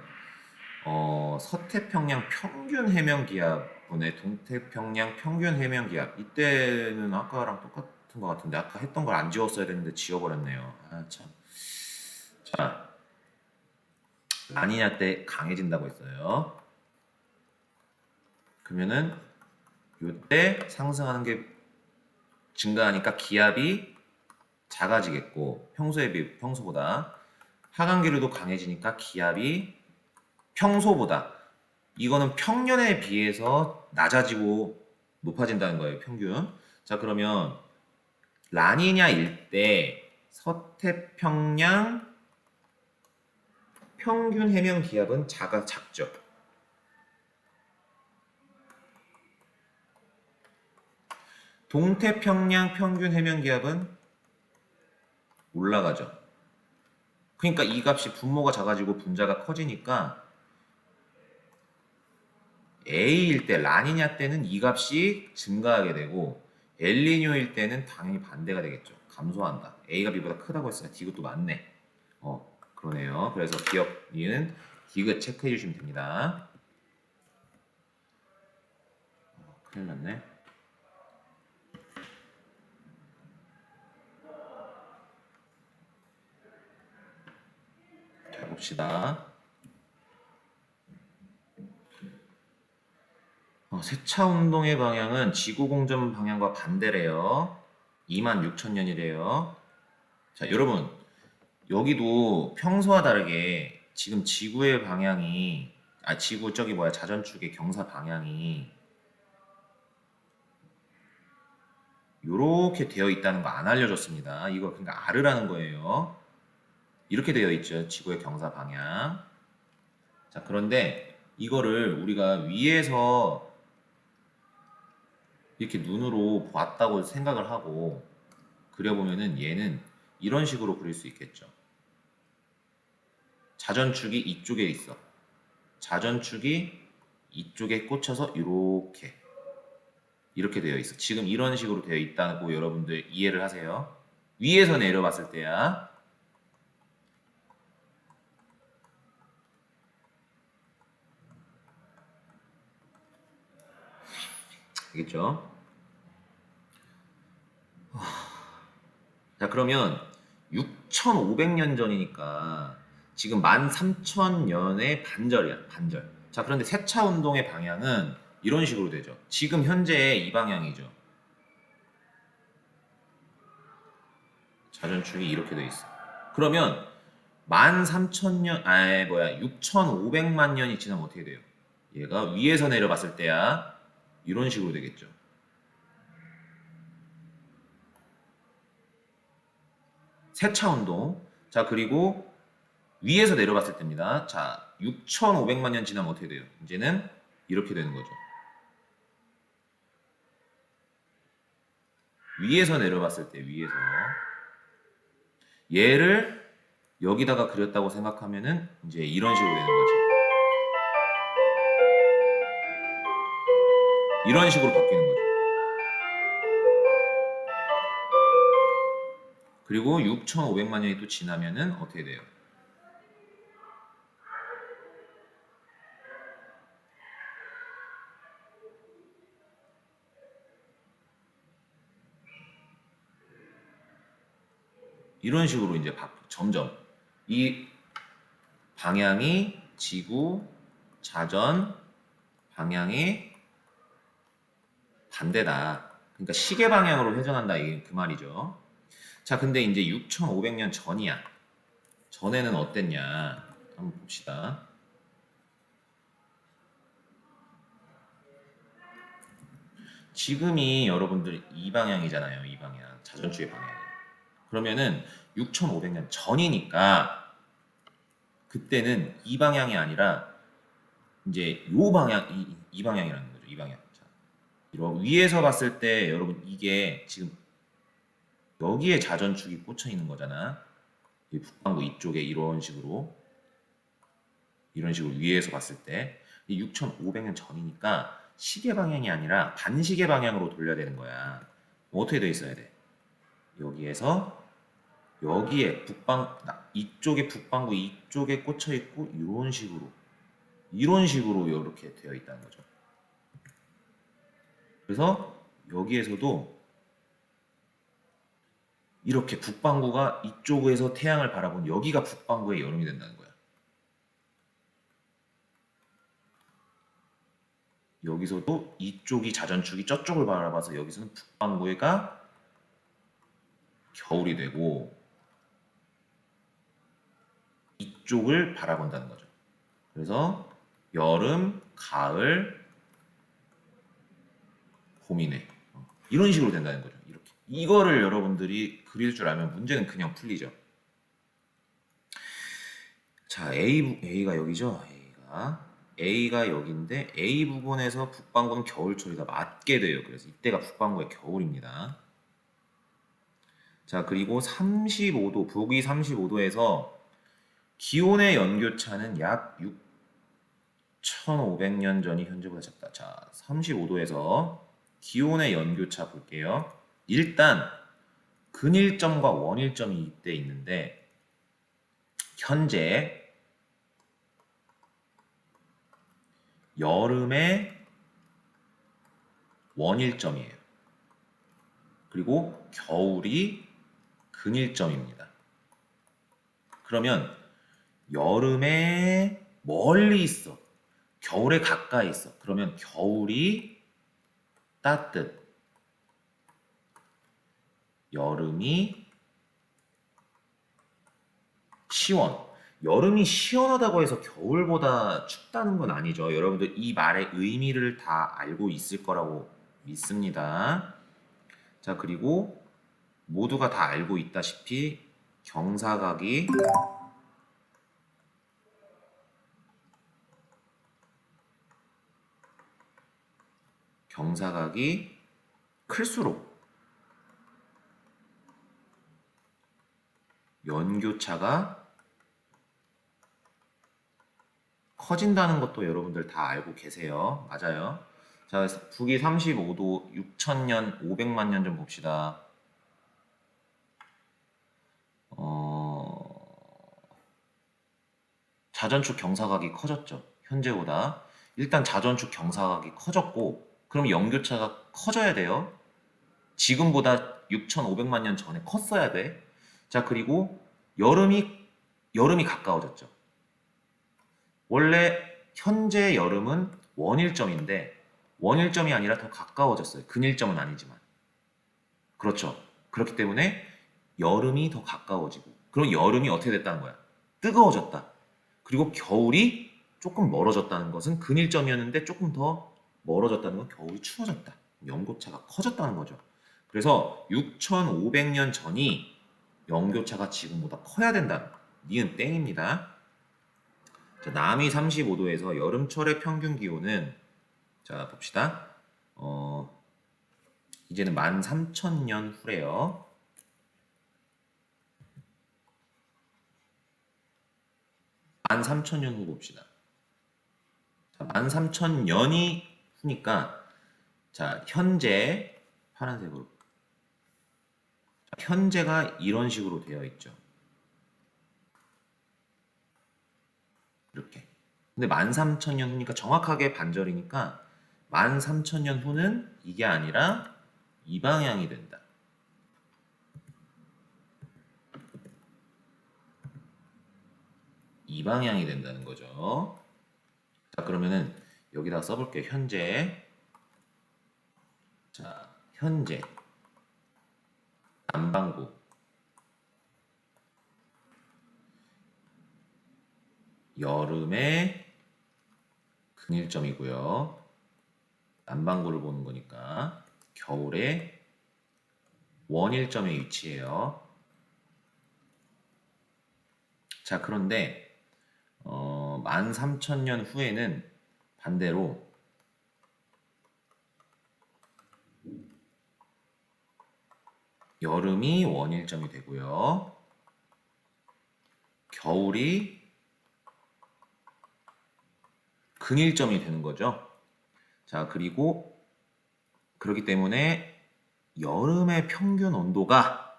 서태평양 평균 해면 기압분의 동태평양 평균 해면 기압. 이때는 아까랑 똑같은 것 같은데 아까 했던 걸 안 지웠어야 되는데 지워버렸네요. 아 참. 자, 라니냐 때 강해진다고 했어요. 그러면은 요때 상승하는 게 증가하니까 기압이 작아지겠고 평소보다 하강 기류도 강해지니까 기압이 평소보다 이거는 평년에 비해서 낮아지고 높아진다는 거예요. 평균. 자, 그러면 라니냐일 때 서태평양 평균 해면 기압은 작죠. 동태평양 평균 해면 기압은 올라가죠. 그러니까 이 값이 분모가 작아지고 분자가 커지니까 A일 때 라니냐 때는 이 값이 증가하게 되고 엘니뇨일 때는 당연히 반대가 되겠죠. 감소한다. A가 B보다 크다고 했으니까 디귿도 맞네. 그러네요. 그래서 기억 니은 디귿 체크해 주시면 됩니다. 큰일 났네. 자, 봅시다. 세차 운동의 방향은 지구 공전 방향과 반대래요. 26,000년이래요. 자, 여러분 여기도 평소와 다르게 지금 지구의 방향이 지구 자전축의 경사 방향이 요렇게 되어 있다는 거 안 알려줬습니다. 이걸 그러니까 알으라는 거예요. 이렇게 되어 있죠. 지구의 경사 방향. 자, 그런데 이거를 우리가 위에서 이렇게 눈으로 봤다고 생각을 하고 그려보면은 얘는 이런 식으로 그릴 수 있겠죠. 자전축이 이쪽에 있어. 자전축이 이쪽에 꽂혀서 이렇게 되어 있어. 지금 이런 식으로 되어 있다고 여러분들 이해를 하세요. 위에서 내려봤을 때야. 알겠죠? 자, 그러면 6,500년 전이니까 지금 13,000년의 반절이야. 반절. 자, 그런데 세차 운동의 방향은 이런 식으로 되죠. 지금 현재 이 방향이죠. 자전축이 이렇게 돼 있어. 그러면 13,000년 6,500만 년이 지나면 어떻게 돼요? 얘가 위에서 내려봤을 때야. 이런 식으로 되겠죠. 세차 운동. 자, 그리고 위에서 내려봤을 때입니다. 자, 6,500만 년 지나면 어떻게 돼요? 이제는 이렇게 되는 거죠. 위에서 내려봤을 때, 위에서. 얘를 여기다가 그렸다고 생각하면은 이제 이런 식으로 되는 거지. 이런 식으로 바뀌는 거죠. 그리고 6,500만 년이 또 지나면은 어떻게 돼요? 이런 식으로 이제 점점 이 방향이 지구 자전 방향의 반대다. 그러니까 시계 방향으로 회전한다 이게 그 말이죠. 자, 근데 이제 6,500년 전이야. 전에는 어땠냐? 한번 봅시다. 지금이 여러분들 이 방향이잖아요. 이 방향. 자전축의 방향. 그러면은 6,500년 전이니까 그때는 이 방향이 아니라 이제 요 방향, 이 방향이라는 거죠. 이 방향. 자, 이런 위에서 봤을 때 여러분 이게 지금 여기에 자전축이 꽂혀 있는 거잖아. 이 북반구 이쪽에 이런 식으로 위에서 봤을 때 이 6,500년 전이니까 시계 방향이 아니라 반시계 방향으로 돌려야 되는 거야. 어떻게 돼 있어야 돼? 여기에서 여기에 이쪽에 북반구 이쪽에 꽂혀 있고 이런 식으로 이렇게 되어 있다는 거죠. 그래서 여기에서도 이렇게 북반구가 이쪽에서 태양을 바라본 여기가 북반구의 여름이 된다는 거야. 여기서도 이쪽이 자전축이 저쪽을 바라봐서 여기서는 북반구가 겨울이 되고 이쪽을 바라본다는 거죠. 그래서 여름, 가을, 봄이네. 이런 식으로 된다는 거죠. 이렇게. 이거를 여러분들이 그릴 줄 알면 문제는 그냥 풀리죠. 자, A가 여기죠. A가 여기인데 A 부분에서 북반구는 겨울철이다. 맞게 돼요. 그래서 이때가 북반구의 겨울입니다. 자, 그리고 35도, 북위 35도에서 기온의 연교차는 약 6,500년 전이 현재보다 작다. 자, 35도에서 기온의 연교차 볼게요. 일단 근일점과 원일점이 이때 있는데 현재 여름의 원일점이에요. 그리고 겨울이 근일점입니다. 그러면 여름에 멀리 있어. 겨울에 가까이 있어. 그러면 겨울이 따뜻. 여름이 시원. 여름이 시원하다고 해서 겨울보다 춥다는 건 아니죠. 여러분들 이 말의 의미를 다 알고 있을 거라고 믿습니다. 자, 그리고 모두가 다 알고 있다시피 경사각이 클수록 연교차가 커진다는 것도 여러분들 다 알고 계세요. 맞아요. 자, 북위 35도 6,000년, 500만 년 좀 봅시다. 자전축 경사각이 커졌죠. 현재보다. 일단 자전축 경사각이 커졌고 그럼 연교차가 커져야 돼요. 지금보다 6,500만 년 전에 컸어야 돼. 자, 그리고 여름이 가까워졌죠. 원래 현재 여름은 원일점인데 원일점이 아니라 더 가까워졌어요. 근일점은 아니지만. 그렇죠. 그렇기 때문에 여름이 더 가까워지고 그럼 여름이 어떻게 됐다는 거야? 뜨거워졌다. 그리고 겨울이 조금 멀어졌다는 것은 근일점이었는데 조금 더 멀어졌다는 건 겨울이 추워졌다. 연고차가 커졌다는 거죠. 그래서 6,500년 전이 연교차가 지금보다 커야 된다. 니은 땡입니다. 자, 남위 35도에서 여름철의 평균 기온은 자 봅시다. 이제는 13,000년 후래요. 13,000년 후 봅시다. 자, 13,000년이 후니까 자 현재 파란색으로 자, 현재가 이런 식으로 되어 있죠. 이렇게. 근데 13,000년 후니까 정확하게 반절이니까 13,000년 후는 이게 아니라 이 방향이 된다. 이 방향이 된다는 거죠. 자, 그러면은 여기다 써볼게요. 현재. 자, 현재. 남반구. 여름의 근일점이고요. 남반구를 보는 거니까 겨울의 원일점의 위치예요. 자, 그런데 13,000년 후에는 반대로 여름이 원일점이 되고요. 겨울이 근일점이 되는 거죠. 자, 그리고 그렇기 때문에 여름의 평균 온도가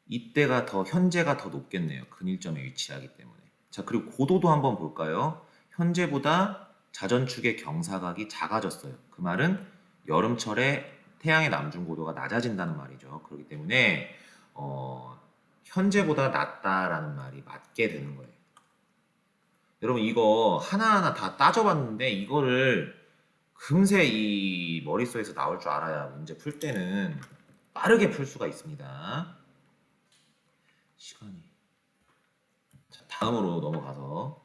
이때가 더 현재가 더 높겠네요. 근일점에 위치하기 때문에. 자, 그리고 고도도 한번 볼까요? 현재보다 자전축의 경사각이 작아졌어요. 그 말은 여름철에 태양의 남중 고도가 낮아진다는 말이죠. 그렇기 때문에 현재보다 낮다라는 말이 맞게 되는 거예요. 여러분 이거 하나하나 다 따져봤는데 이거를 금세 이 머릿속에서 나올 줄 알아야 문제 풀 때는 빠르게 풀 수가 있습니다. 시간이. 자, 다음으로 넘어가서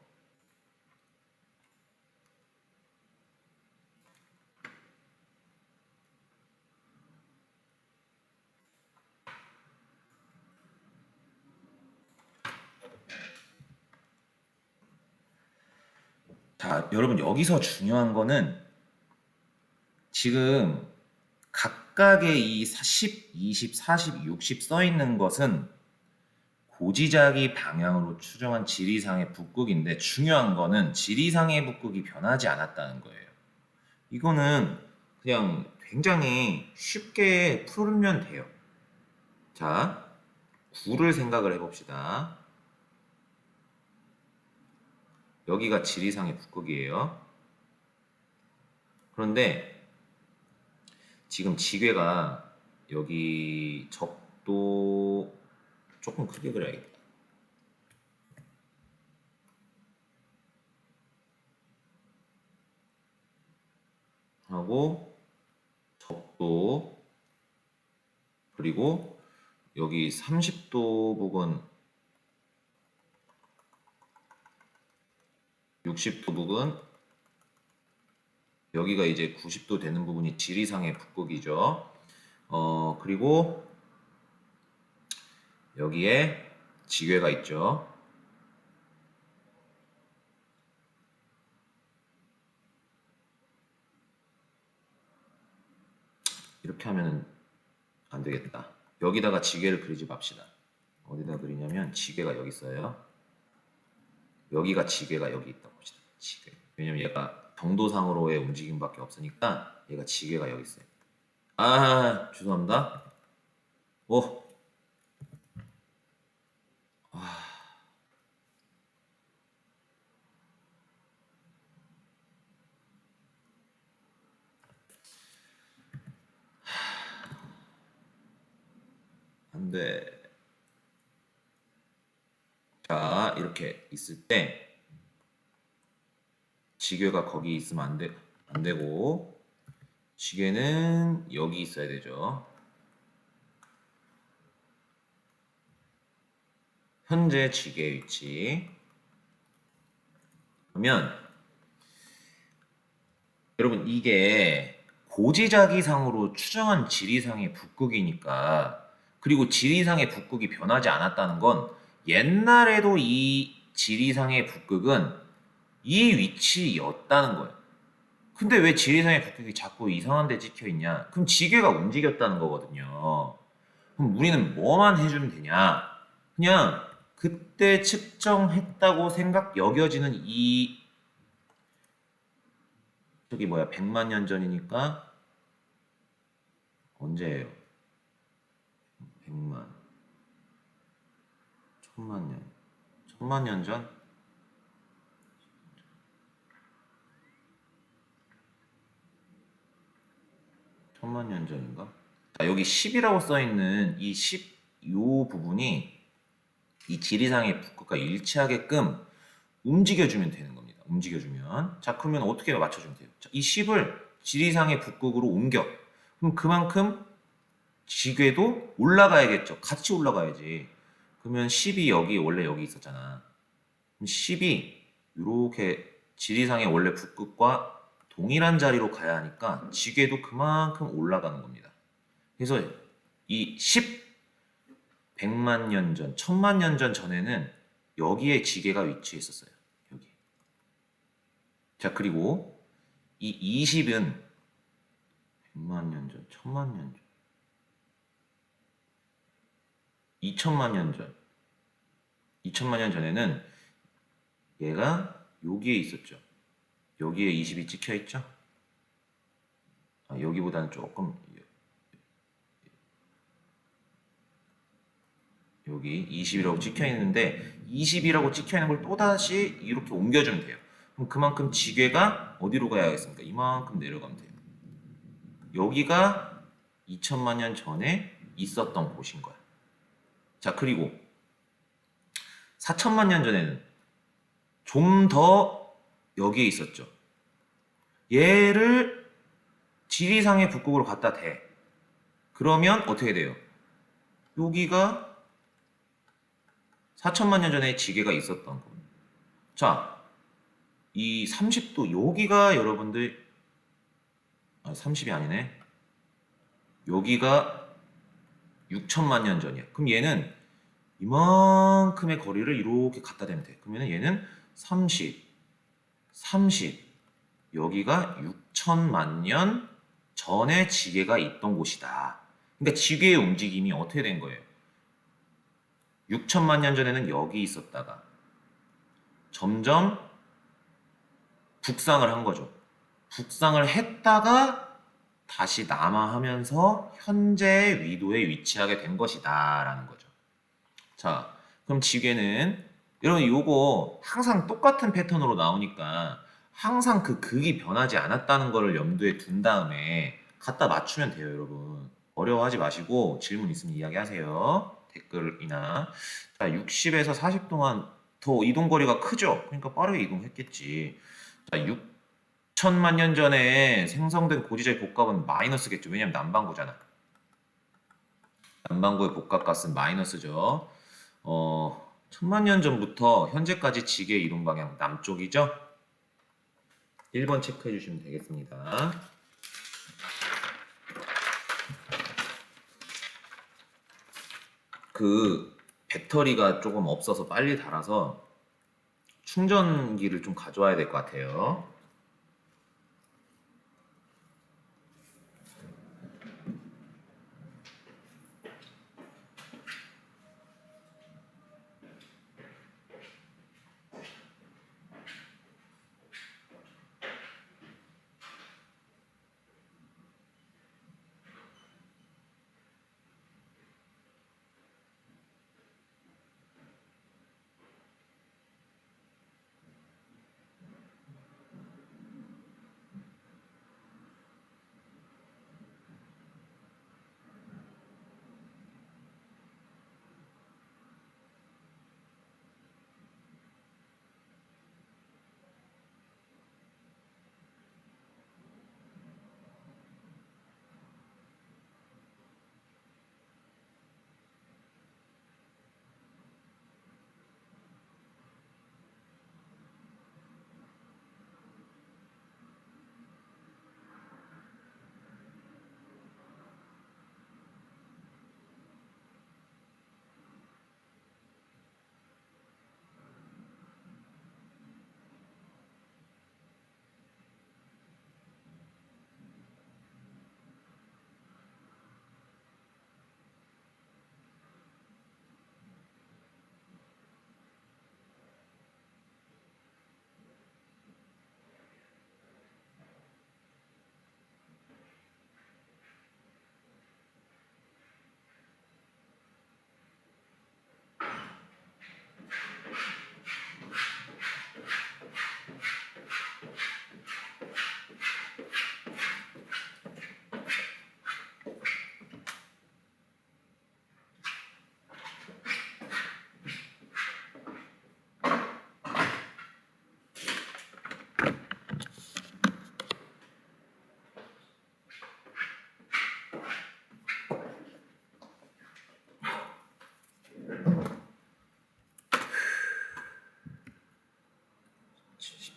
자, 여러분 여기서 중요한 거는 지금 각각의 이 10, 20, 40, 60 써 있는 것은 고지자기 방향으로 추정한 지리상의 북극인데 중요한 거는 지리상의 북극이 변하지 않았다는 거예요. 이거는 그냥 굉장히 쉽게 풀면 돼요. 자, 구를 생각을 해봅시다. 여기가 지리상의 북극이에요. 그런데 지금 지괴가 여기 적도 조금 크게 그려야겠다. 하고 적도 그리고 여기 30도 부분 60도 부분 여기가 이제 90도 되는 부분이 지리상의 북극이죠. 그리고 여기에 지괴가 있죠. 이렇게 하면 안 되겠다. 여기다가 지괴를 그리지 맙시다. 어디다 그리냐면 지괴가 여기 있어요. 여기가 지괴가 여기 있다고 봅시다. 지괴. 왜냐면 얘가 경도상으로의 움직임밖에 없으니까 얘가 지괴가 여기 있어요. 아, 죄송합니다. 오. 아, 안 돼. 자, 이렇게 있을 때 지괴가 거기 있으면 안 되고 지괴는 여기 있어야 되죠. 현재 지괴 위치. 그러면 여러분 이게 고지자기상으로 추정한 지리상의 북극이니까 그리고 지리상의 북극이 변하지 않았다는 건 옛날에도 이 지리상의 북극은 이 위치였다는 거예요. 근데 왜 지리상의 북극이 자꾸 이상한 데 찍혀 있냐? 그럼 지계가 움직였다는 거거든요. 그럼 우리는 뭐만 해주면 되냐? 그냥 그때 측정했다고 여겨지는 이 저기 뭐야 100만 년 전이니까 언제예요? 100만, 1000만 년, 1000만 년 전? 1000만 년 전인가? 자, 여기 10이라고 써 있는 이 10, 요 부분이 이 지리상의 북극과 일치하게끔 움직여주면 되는 겁니다. 움직여주면. 자, 그러면 어떻게 맞춰주면 돼요? 자, 이 10을 지리상의 북극으로 옮겨. 그럼 그만큼 지궤도 올라가야겠죠. 같이 올라가야지. 그러면 10이 여기, 원래 여기 있었잖아. 그럼 10이 이렇게 지리상의 원래 북극과 동일한 자리로 가야 하니까 지궤도 그만큼 올라가는 겁니다. 그래서 이 10, 100만 년 전, 1000만 년 전 전에는 여기에 지계가 위치해 있었어요. 여기. 자, 그리고 이 20은 100만 년 전, 1000만 년 전, 2000만 년 전, 2000만 년 전에는 얘가 여기에 있었죠. 여기에 20이 찍혀 있죠. 아, 여기보다는 조금 여기 20이라고 찍혀 있는데 20이라고 찍혀 있는 걸 또다시 이렇게 옮겨주면 돼요. 그럼 그만큼 지궤가 어디로 가야겠습니까? 이만큼 내려가면 돼요. 여기가 2000만 년 전에 있었던 곳인 거야. 자, 그리고 4000만 년 전에는 좀 더 여기에 있었죠. 얘를 지리상의 북극으로 갖다 대. 그러면 어떻게 돼요? 여기가 4000만 년 전에 지계가 있었던 겁니다. 자, 이 30도 여기가 여러분들 30이 아니네. 여기가 6000만 년 전이야. 그럼 얘는 이만큼의 거리를 이렇게 갖다 대면 돼. 그러면 얘는 30, 30. 여기가 6000만 년 전에 지계가 있던 곳이다. 그러니까 지계의 움직임이 어떻게 된 거예요? 6000만 년 전에는 여기 있었다가 점점 북상을 한 거죠. 북상을 했다가 다시 남하하면서 현재의 위도에 위치하게 된 것이다 라는 거죠. 자, 그럼 지계는 여러분 요거 항상 똑같은 패턴으로 나오니까 항상 그 극이 변하지 않았다는 거를 염두에 둔 다음에 갖다 맞추면 돼요, 여러분. 어려워하지 마시고 질문 있으면 이야기하세요. 댓글이나. 자, 60에서 40 동안 더 이동 거리가 크죠? 그러니까 빠르게 이동했겠지. 자, 6천만 년 전에 생성된 고지자의 복합은 마이너스겠죠. 왜냐면 남반구잖아. 남반구의 복합값은 마이너스죠. 1000만 년 전부터 현재까지 지계 이동 방향 남쪽이죠. 1번 체크해 주시면 되겠습니다. 그 배터리가 조금 없어서 빨리 닳아서 충전기를 좀 가져와야 될 것 같아요.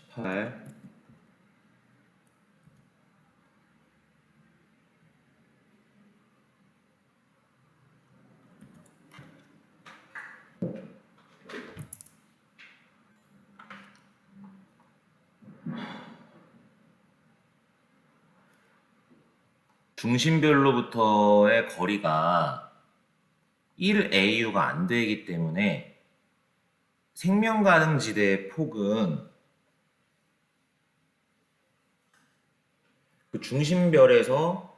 8 중심별로부터의 거리가 1AU가 안 되기 때문에 생명 가능 지대의 폭은 그 중심별에서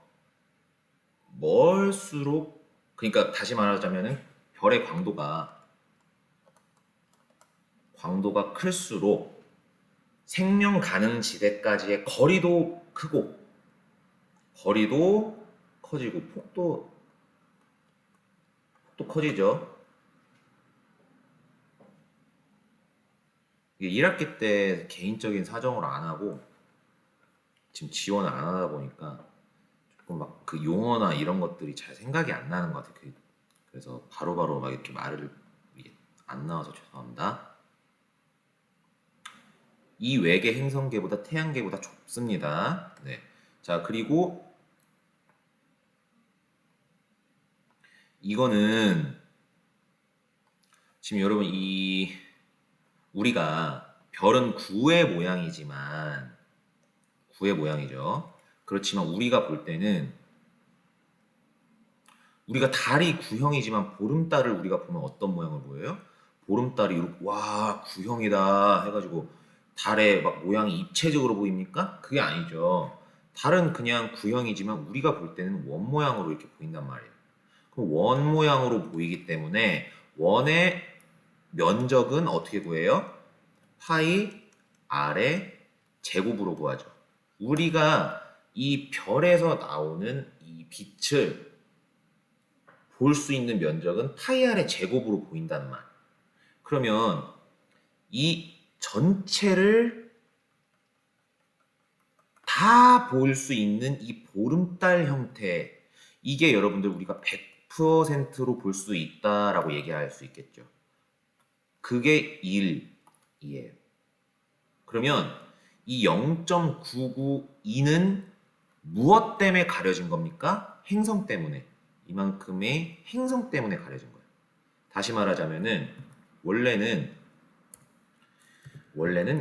멀수록, 그러니까 다시 말하자면은 별의 광도가 클수록 생명 가능 지대까지의 거리도 크고 거리도 커지고 폭도 커지죠. 이게 1학기 때 개인적인 사정으로 안 하고 지금 지원을 안 하다 보니까 조금 막 그 용어나 이런 것들이 잘 생각이 안 나는 것 같아요. 그래서 바로바로 막 이렇게 말을 이게 안 나와서 죄송합니다. 이 외계 행성계보다 태양계보다 좁습니다. 네. 자, 그리고 이거는 지금 여러분 우리가 별은 구의 모양이죠. 그렇지만 우리가 볼 때는 우리가 달이 구형이지만 보름달을 우리가 보면 어떤 모양을 보여요? 보름달이 이렇게 와 구형이다 해가지고 달의 막 모양이 입체적으로 보입니까? 그게 아니죠. 달은 그냥 구형이지만 우리가 볼 때는 원 모양으로 이렇게 보인단 말이에요. 그럼 원 모양으로 보이기 때문에 원의 면적은 어떻게 구해요? 파이 r의 제곱으로 구하죠. 우리가 이 별에서 나오는 이 빛을 볼 수 있는 면적은 파이 r의 제곱으로 보인다는 말. 그러면 이 전체를 다 볼 수 있는 이 보름달 형태, 이게 여러분들 우리가 100%로 볼 수 있다라고 얘기할 수 있겠죠. 그게 1이에요. 그러면 이 0.992는 무엇 때문에 가려진 겁니까? 행성 때문에. 이만큼의 행성 때문에 가려진 거예요. 다시 말하자면은 원래는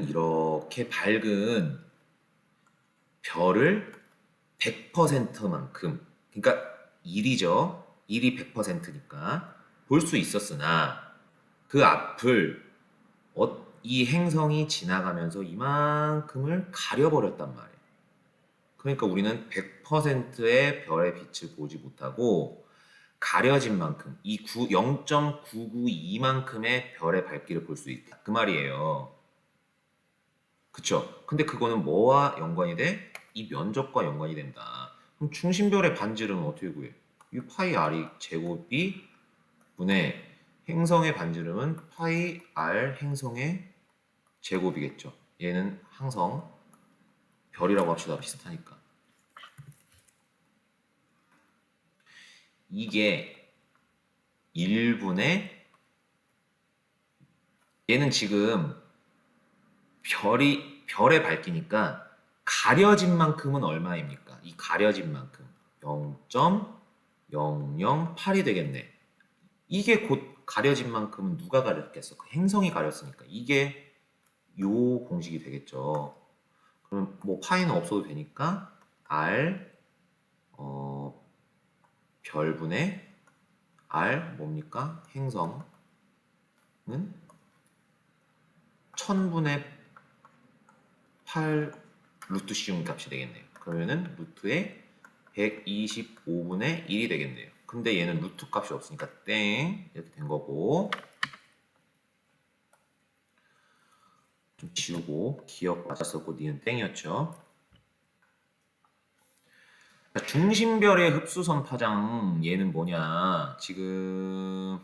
이렇게 밝은 별을 100%만큼, 그러니까 1이죠. 1이 100%니까 볼 수 있었으나 그 앞을 이 행성이 지나가면서 이만큼을 가려버렸단 말이에요. 그러니까 우리는 100%의 별의 빛을 보지 못하고 가려진 만큼 이 0.992만큼의 별의 밝기를 볼 수 있다. 그 말이에요. 그쵸? 근데 그거는 뭐와 연관이 돼? 이 면적과 연관이 된다. 그럼 중심별의 반지름은 어떻게 구해? 이 파이 r이 제곱이 분의 행성의 반지름은 파이 r 행성의 제곱이겠죠. 얘는 항성 별이라고 합시다. 비슷하니까. 이게 1분의 얘는 지금 별의 밝기니까 가려진 만큼은 얼마입니까? 이 가려진 만큼 0.008이 되겠네. 이게 곧 가려진 만큼은 누가 가렸겠어? 그 행성이 가렸으니까 이게 요 공식이 되겠죠. 그럼 뭐 파이는 없어도 되니까 r 별분의 r 뭡니까? 행성은 1000분의 8 루트 씌운 값이 되겠네요. 그러면은 루트의 125분의 1이 되겠네요. 근데 얘는 루트 값이 없으니까 땡 이렇게 된 거고, 좀 지우고 기억 맞았었고 니은 땡이었죠. 중심별의 흡수선 파장 얘는 뭐냐, 지금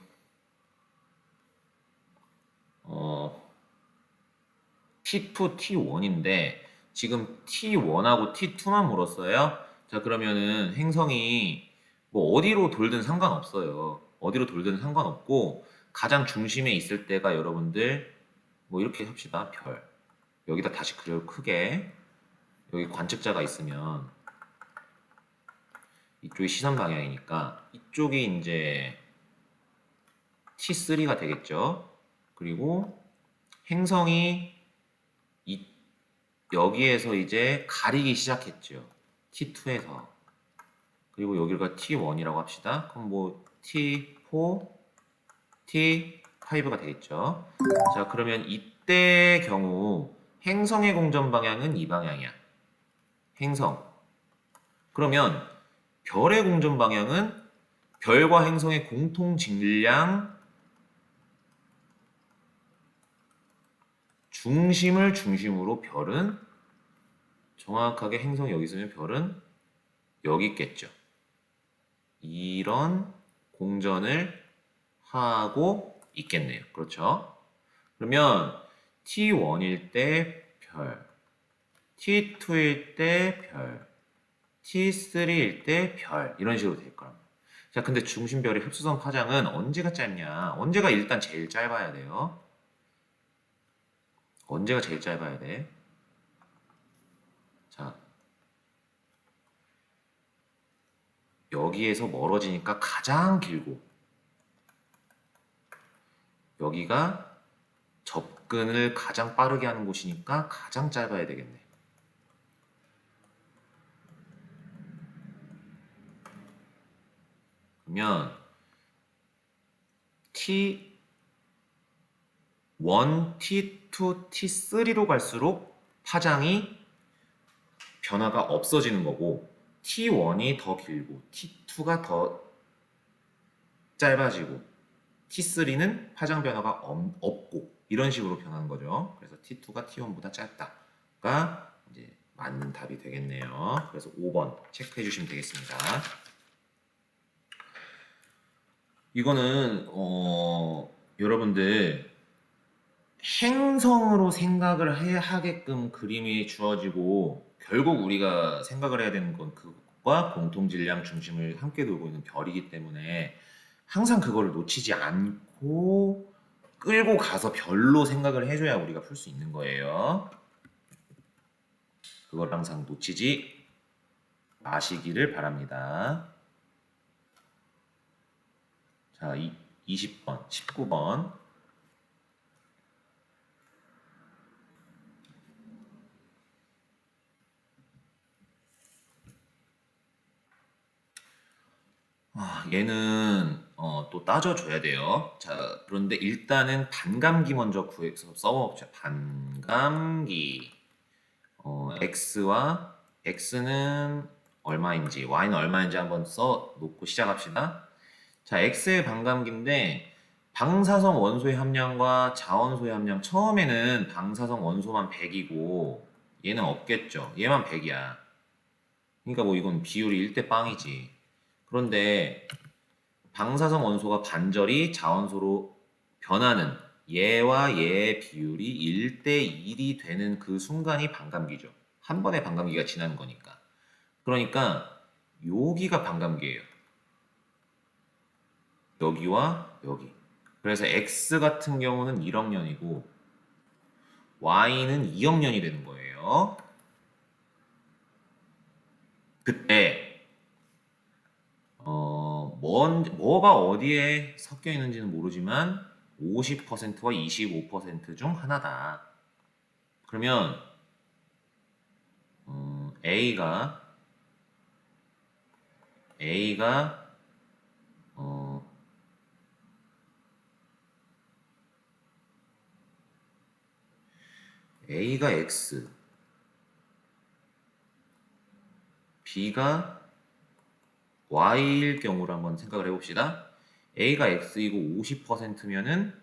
T2, T1인데 지금 T1하고 T2만 물었어요. 자, 그러면은 행성이 뭐 어디로 돌든 상관없어요. 어디로 돌든 상관없고 가장 중심에 있을 때가 여러분들 뭐 이렇게 합시다. 별. 여기다 다시 그려요. 크게. 여기 관측자가 있으면 이쪽이 시선 방향이니까 이쪽이 이제 T3가 되겠죠. 그리고 행성이 여기에서 이제 가리기 시작했죠. T2에서. 그리고 여기가 T1이라고 합시다. 그럼 뭐 T4, T5가 되겠죠. 자, 그러면 이때의 경우 행성의 공전 방향은 이 방향이야. 행성. 그러면 별의 공전 방향은 별과 행성의 공통 질량 중심을 중심으로 별은 정확하게 행성이 여기 있으면 별은 여기 있겠죠. 이런 공전을 하고 있겠네요. 그렇죠? 그러면 T1일 때 별, T2일 때 별, T3일 때 별 이런 식으로 될 거랍니다. 자, 근데 중심별의 흡수선 파장은 언제가 짧냐? 언제가 일단 제일 짧아야 돼요? 언제가 제일 짧아야 돼? 자, 여기에서 멀어지니까 가장 길고 여기가 접근을 가장 빠르게 하는 곳이니까 가장 짧아야 되겠네. 그러면 T1, T2, T3로 갈수록 파장이 변화가 없어지는 거고 T1이 더 길고 T2가 더 짧아지고 T3는 파장 변화가 없고 이런 식으로 변하는 거죠. 그래서 T2가 T1보다 짧다가 이제 맞는 답이 되겠네요. 그래서 5번 체크해 주시면 되겠습니다. 이거는 여러분들 행성으로 생각을 하게끔 그림이 주어지고 결국 우리가 생각을 해야 되는 건 그것과 공통질량 중심을 함께 돌고 있는 별이기 때문에 항상 그거를 놓치지 않고 끌고 가서 별로 생각을 해줘야 우리가 풀 수 있는 거예요. 그걸 항상 놓치지 마시기를 바랍니다. 자, 20번, 19번. 얘는 또 따져줘야 돼요. 자, 그런데 일단은 반감기 먼저 구해서 써봅시다. 반감기. x와 x는 얼마인지, y는 얼마인지 한번 써놓고 시작합시다. 자, x의 반감기인데 방사성 원소의 함량과 자원소의 함량 처음에는 방사성 원소만 100이고 얘는 없겠죠. 얘만 100이야. 그러니까 뭐 이건 비율이 1대 빵이지. 그런데 방사성 원소가 반절이 자원소로 변하는 얘와 얘의 비율이 1대 1이 되는 그 순간이 반감기죠. 한 번의 반감기가 지나는 거니까. 그러니까 여기가 반감기예요. 여기와 여기. 그래서 x 같은 경우는 1억 년이고 y는 2억 년이 되는 거예요. 그때 뭐가 어디에 섞여 있는지는 모르지만 50%와 25%중 하나다. 그러면 A가 어, A가 X, B가 Y일 경우를 한번 생각을 해봅시다. A가 X이고 50%면은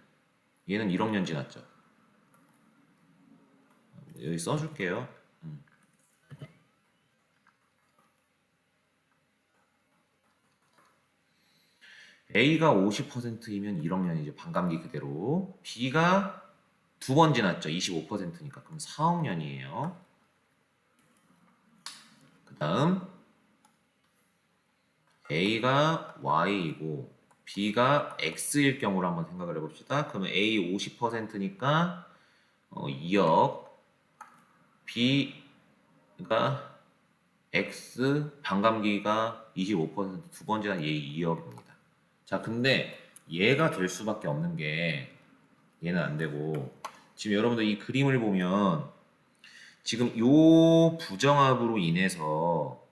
얘는 1억 년 지났죠. 여기 써줄게요. A가 50%이면 1억 년이죠. 반감기 그대로. B가 두 번 지났죠. 25%니까. 그럼 4억 년이에요. 그 다음 A가 Y이고 B가 X일 경우를 한번 생각을 해봅시다. 그러면 A 50%니까 2억 B가 X 반감기가 25%두 번째는 얘 2억입니다. 자, 근데 얘가 될 수밖에 없는 게 얘는 안 되고 지금 여러분들 이 그림을 보면 지금 요 부정합으로 인해서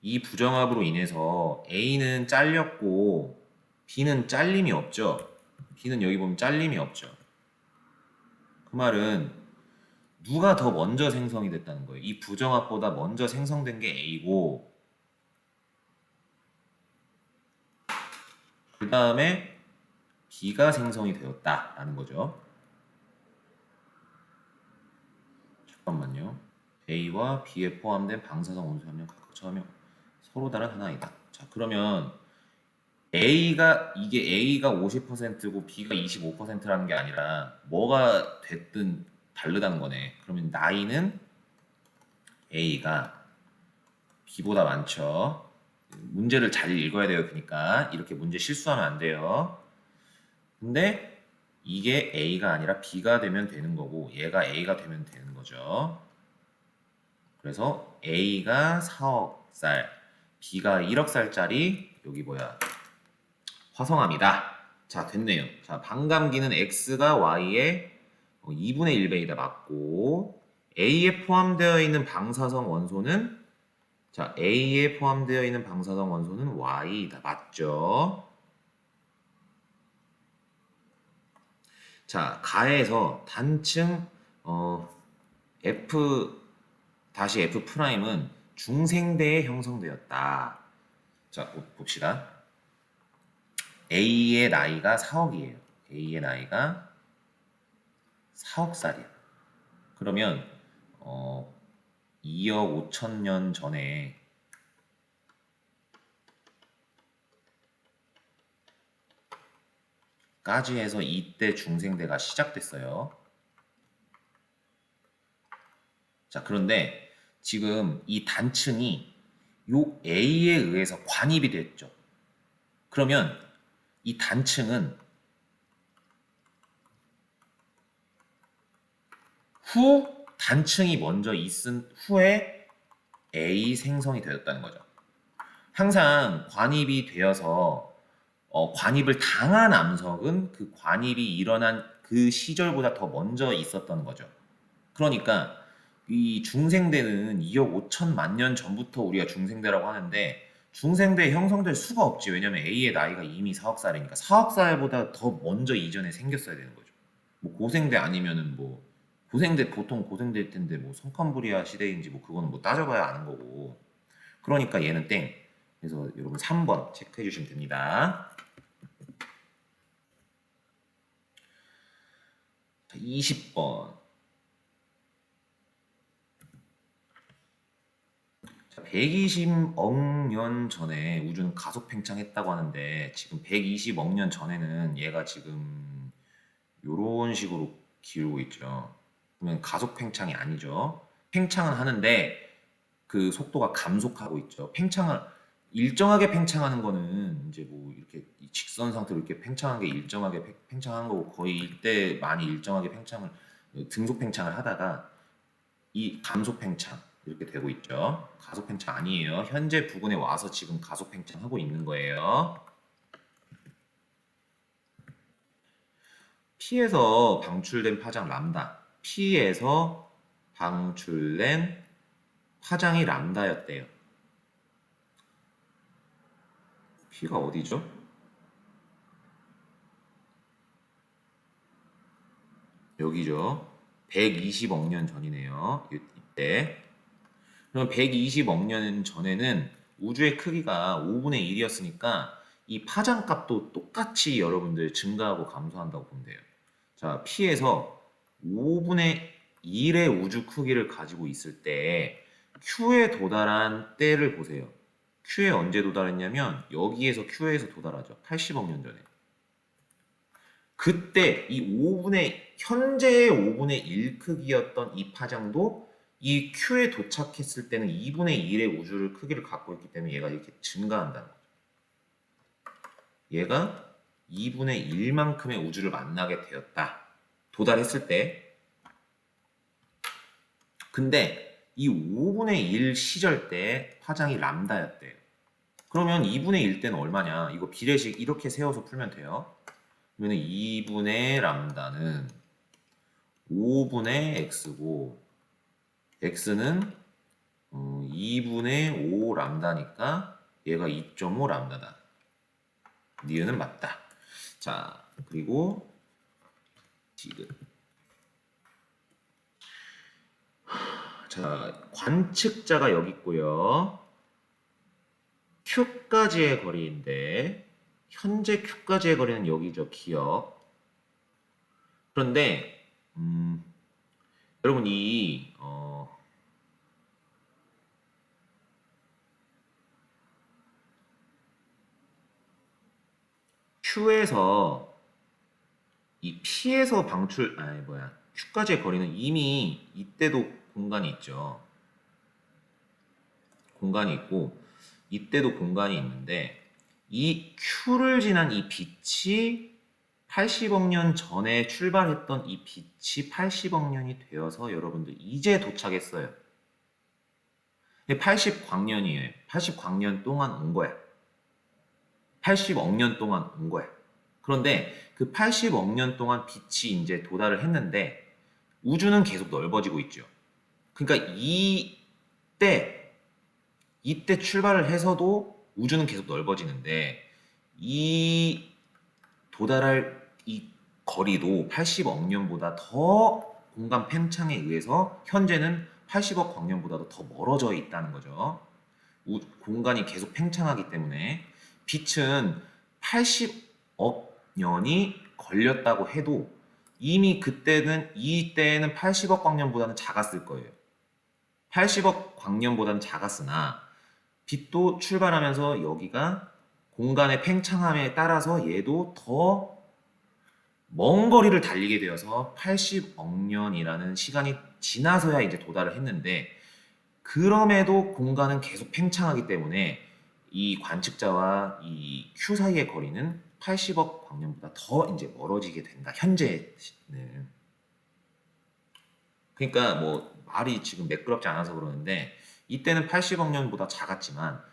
이 부정합으로 인해서 A는 잘렸고 B는 잘림이 없죠. B는 여기 보면 잘림이 없죠. 그 말은 누가 더 먼저 생성이 됐다는 거예요. 이 부정합보다 먼저 생성된 게 A고 그 다음에 B가 생성이 되었다라는 거죠. 잠깐만요. A와 B에 포함된 방사성 원소 함량 각각 처음에 서로 다른 하나이다. 자, 그러면 이게 A가 50%고 B가 25%라는 게 아니라 뭐가 됐든 다르다는 거네. 그러면 나이는 A가 B보다 많죠. 문제를 잘 읽어야 돼요. 그러니까 이렇게 문제 실수하면 안 돼요. 근데 이게 A가 아니라 B가 되면 되는 거고 얘가 A가 되면 되는 거죠. 그래서 A가 4억 살, B가 1억 살짜리 여기 뭐야? 화성암이다. 자, 됐네요. 자, 반감기는 X가 Y의 2분의 1배이다. 맞고 A에 포함되어 있는 방사성 원소는 자, A에 포함되어 있는 방사성 원소는 Y이다. 맞죠? 자, 가에서 단층 F 다시 F 프라임은 중생대에 형성되었다. 자, 봅시다. A의 나이가 4억이에요. A의 나이가 4억 살이야. 그러면 2억 5천 년 전에 까지 해서 이때 중생대가 시작됐어요. 자, 그런데 지금 이 단층이 요 A에 의해서 관입이 됐죠. 그러면 이 단층은 단층이 먼저 있은 후에 A 생성이 되었다는 거죠. 항상 관입이 되어서 관입을 당한 암석은 그 관입이 일어난 그 시절보다 더 먼저 있었던 거죠. 그러니까 이 중생대는 2억 5천만 년 전부터 우리가 중생대라고 하는데 중생대 형성될 수가 없지. 왜냐면 A의 나이가 이미 4억 살이니까 4억 살보다 더 먼저 이전에 생겼어야 되는 거죠. 뭐 고생대 아니면은 뭐 고생대 보통 고생대일 텐데 뭐 성캄브리아 시대인지 뭐 그거는 뭐 따져봐야 아는 거고. 그러니까 얘는 땡. 그래서 여러분 3번 체크해 주시면 됩니다. 자, 20번. 120억 년 전에 우주는 가속 팽창했다고 하는데 지금 120억 년 전에는 얘가 지금 이런 식으로 기울고 있죠. 그러면 가속 팽창이 아니죠. 팽창은 하는데 그 속도가 감속하고 있죠. 팽창을 일정하게 팽창하는 거는 이제 뭐 이렇게 직선 상태로 이렇게 팽창한 게 일정하게 팽창한 거고 거의 이때 많이 일정하게 팽창을 등속 팽창을 하다가 이 감속 팽창 이렇게 되고 있죠. 가속 팽창 아니에요. 현재 부근에 와서 지금 가속 팽창하고 있는 거예요. P에서 방출된 파장 람다. P에서 방출된 파장이 람다였대요. P가 어디죠? 여기죠. 120억 년 전이네요. 이때. 그럼 120억 년 전에는 우주의 크기가 5분의 1이었으니까 이 파장 값도 똑같이 여러분들 증가하고 감소한다고 보면 돼요. 자, P에서 5분의 1의 우주 크기를 가지고 있을 때 Q에 도달한 때를 보세요. Q에 언제 도달했냐면 여기에서 Q에서 도달하죠. 80억 년 전에. 그때 이 현재의 5분의 1 크기였던 이 파장도 이 Q에 도착했을 때는 2분의 1의 우주를 크기를 갖고 있기 때문에 얘가 이렇게 증가한다는 거죠. 얘가 2분의 1만큼의 우주를 만나게 되었다. 도달했을 때 근데 이 5분의 1 시절 때 파장이 람다였대요. 그러면 2분의 1 때는 얼마냐? 이거 비례식 이렇게 세워서 풀면 돼요. 그러면 2분의 람다는 5분의 x고 x는 2분의 5 람다니까 얘가 2.5 람다다. 니은은 맞다. 자, 그리고 디귿. 자, 관측자가 여기 있고요. Q까지의 거리인데 현재 Q까지의 거리는 여기죠. 기억. 그런데 여러분 이 Q에서 이 P에서 Q까지의 거리는 이미 이때도 공간이 있죠. 공간이 있고 이때도 공간이 있는데 이 Q를 지난 이 빛이 80억 년 전에 출발했던 이 빛이 80억 년이 되어서 여러분들 이제 도착했어요. 80광년이에요. 80광년 동안 온 거야. 80억 년 동안 온 거야. 그런데 그 80억 년 동안 빛이 이제 도달을 했는데 우주는 계속 넓어지고 있죠. 그러니까 이때 출발을 해서도 우주는 계속 넓어지는데 이 도달할 이 거리도 80억 년보다 더 공간 팽창에 의해서 현재는 80억 광년보다도 더 멀어져 있다는 거죠. 공간이 계속 팽창하기 때문에 빛은 80억 년이 걸렸다고 해도 이미 이때는 80억 광년보다는 작았을 거예요. 80억 광년보다는 작았으나 빛도 출발하면서 여기가 공간의 팽창함에 따라서 얘도 더 먼 거리를 달리게 되어서 80억 년이라는 시간이 지나서야 이제 도달을 했는데 그럼에도 공간은 계속 팽창하기 때문에 이 관측자와 이 Q 사이의 거리는 80억 광년보다 더 이제 멀어지게 된다. 현재는. 그러니까 뭐 말이 지금 매끄럽지 않아서 그러는데 이때는 80억 년보다 작았지만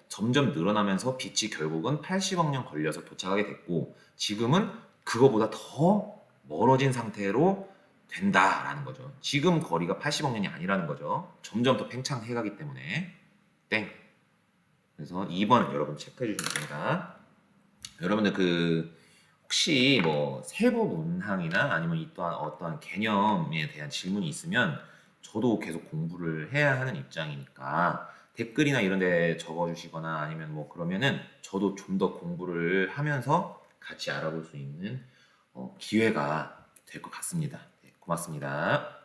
점점 늘어나면서 빛이 결국은 80억 년 걸려서 도착하게 됐고 지금은 그거보다 더 멀어진 상태로 된다라는 거죠. 지금 거리가 80억 년이 아니라는 거죠. 점점 더 팽창해가기 때문에 땡. 그래서 2번 여러분 체크해 주시면 됩니다. 여러분들 혹시 뭐 세부 문항이나 아니면 또한 어떠한 개념에 대한 질문이 있으면 저도 계속 공부를 해야 하는 입장이니까 댓글이나 이런 데 적어주시거나 아니면 뭐 그러면은 저도 좀 더 공부를 하면서 같이 알아볼 수 있는 기회가 될 것 같습니다. 네, 고맙습니다.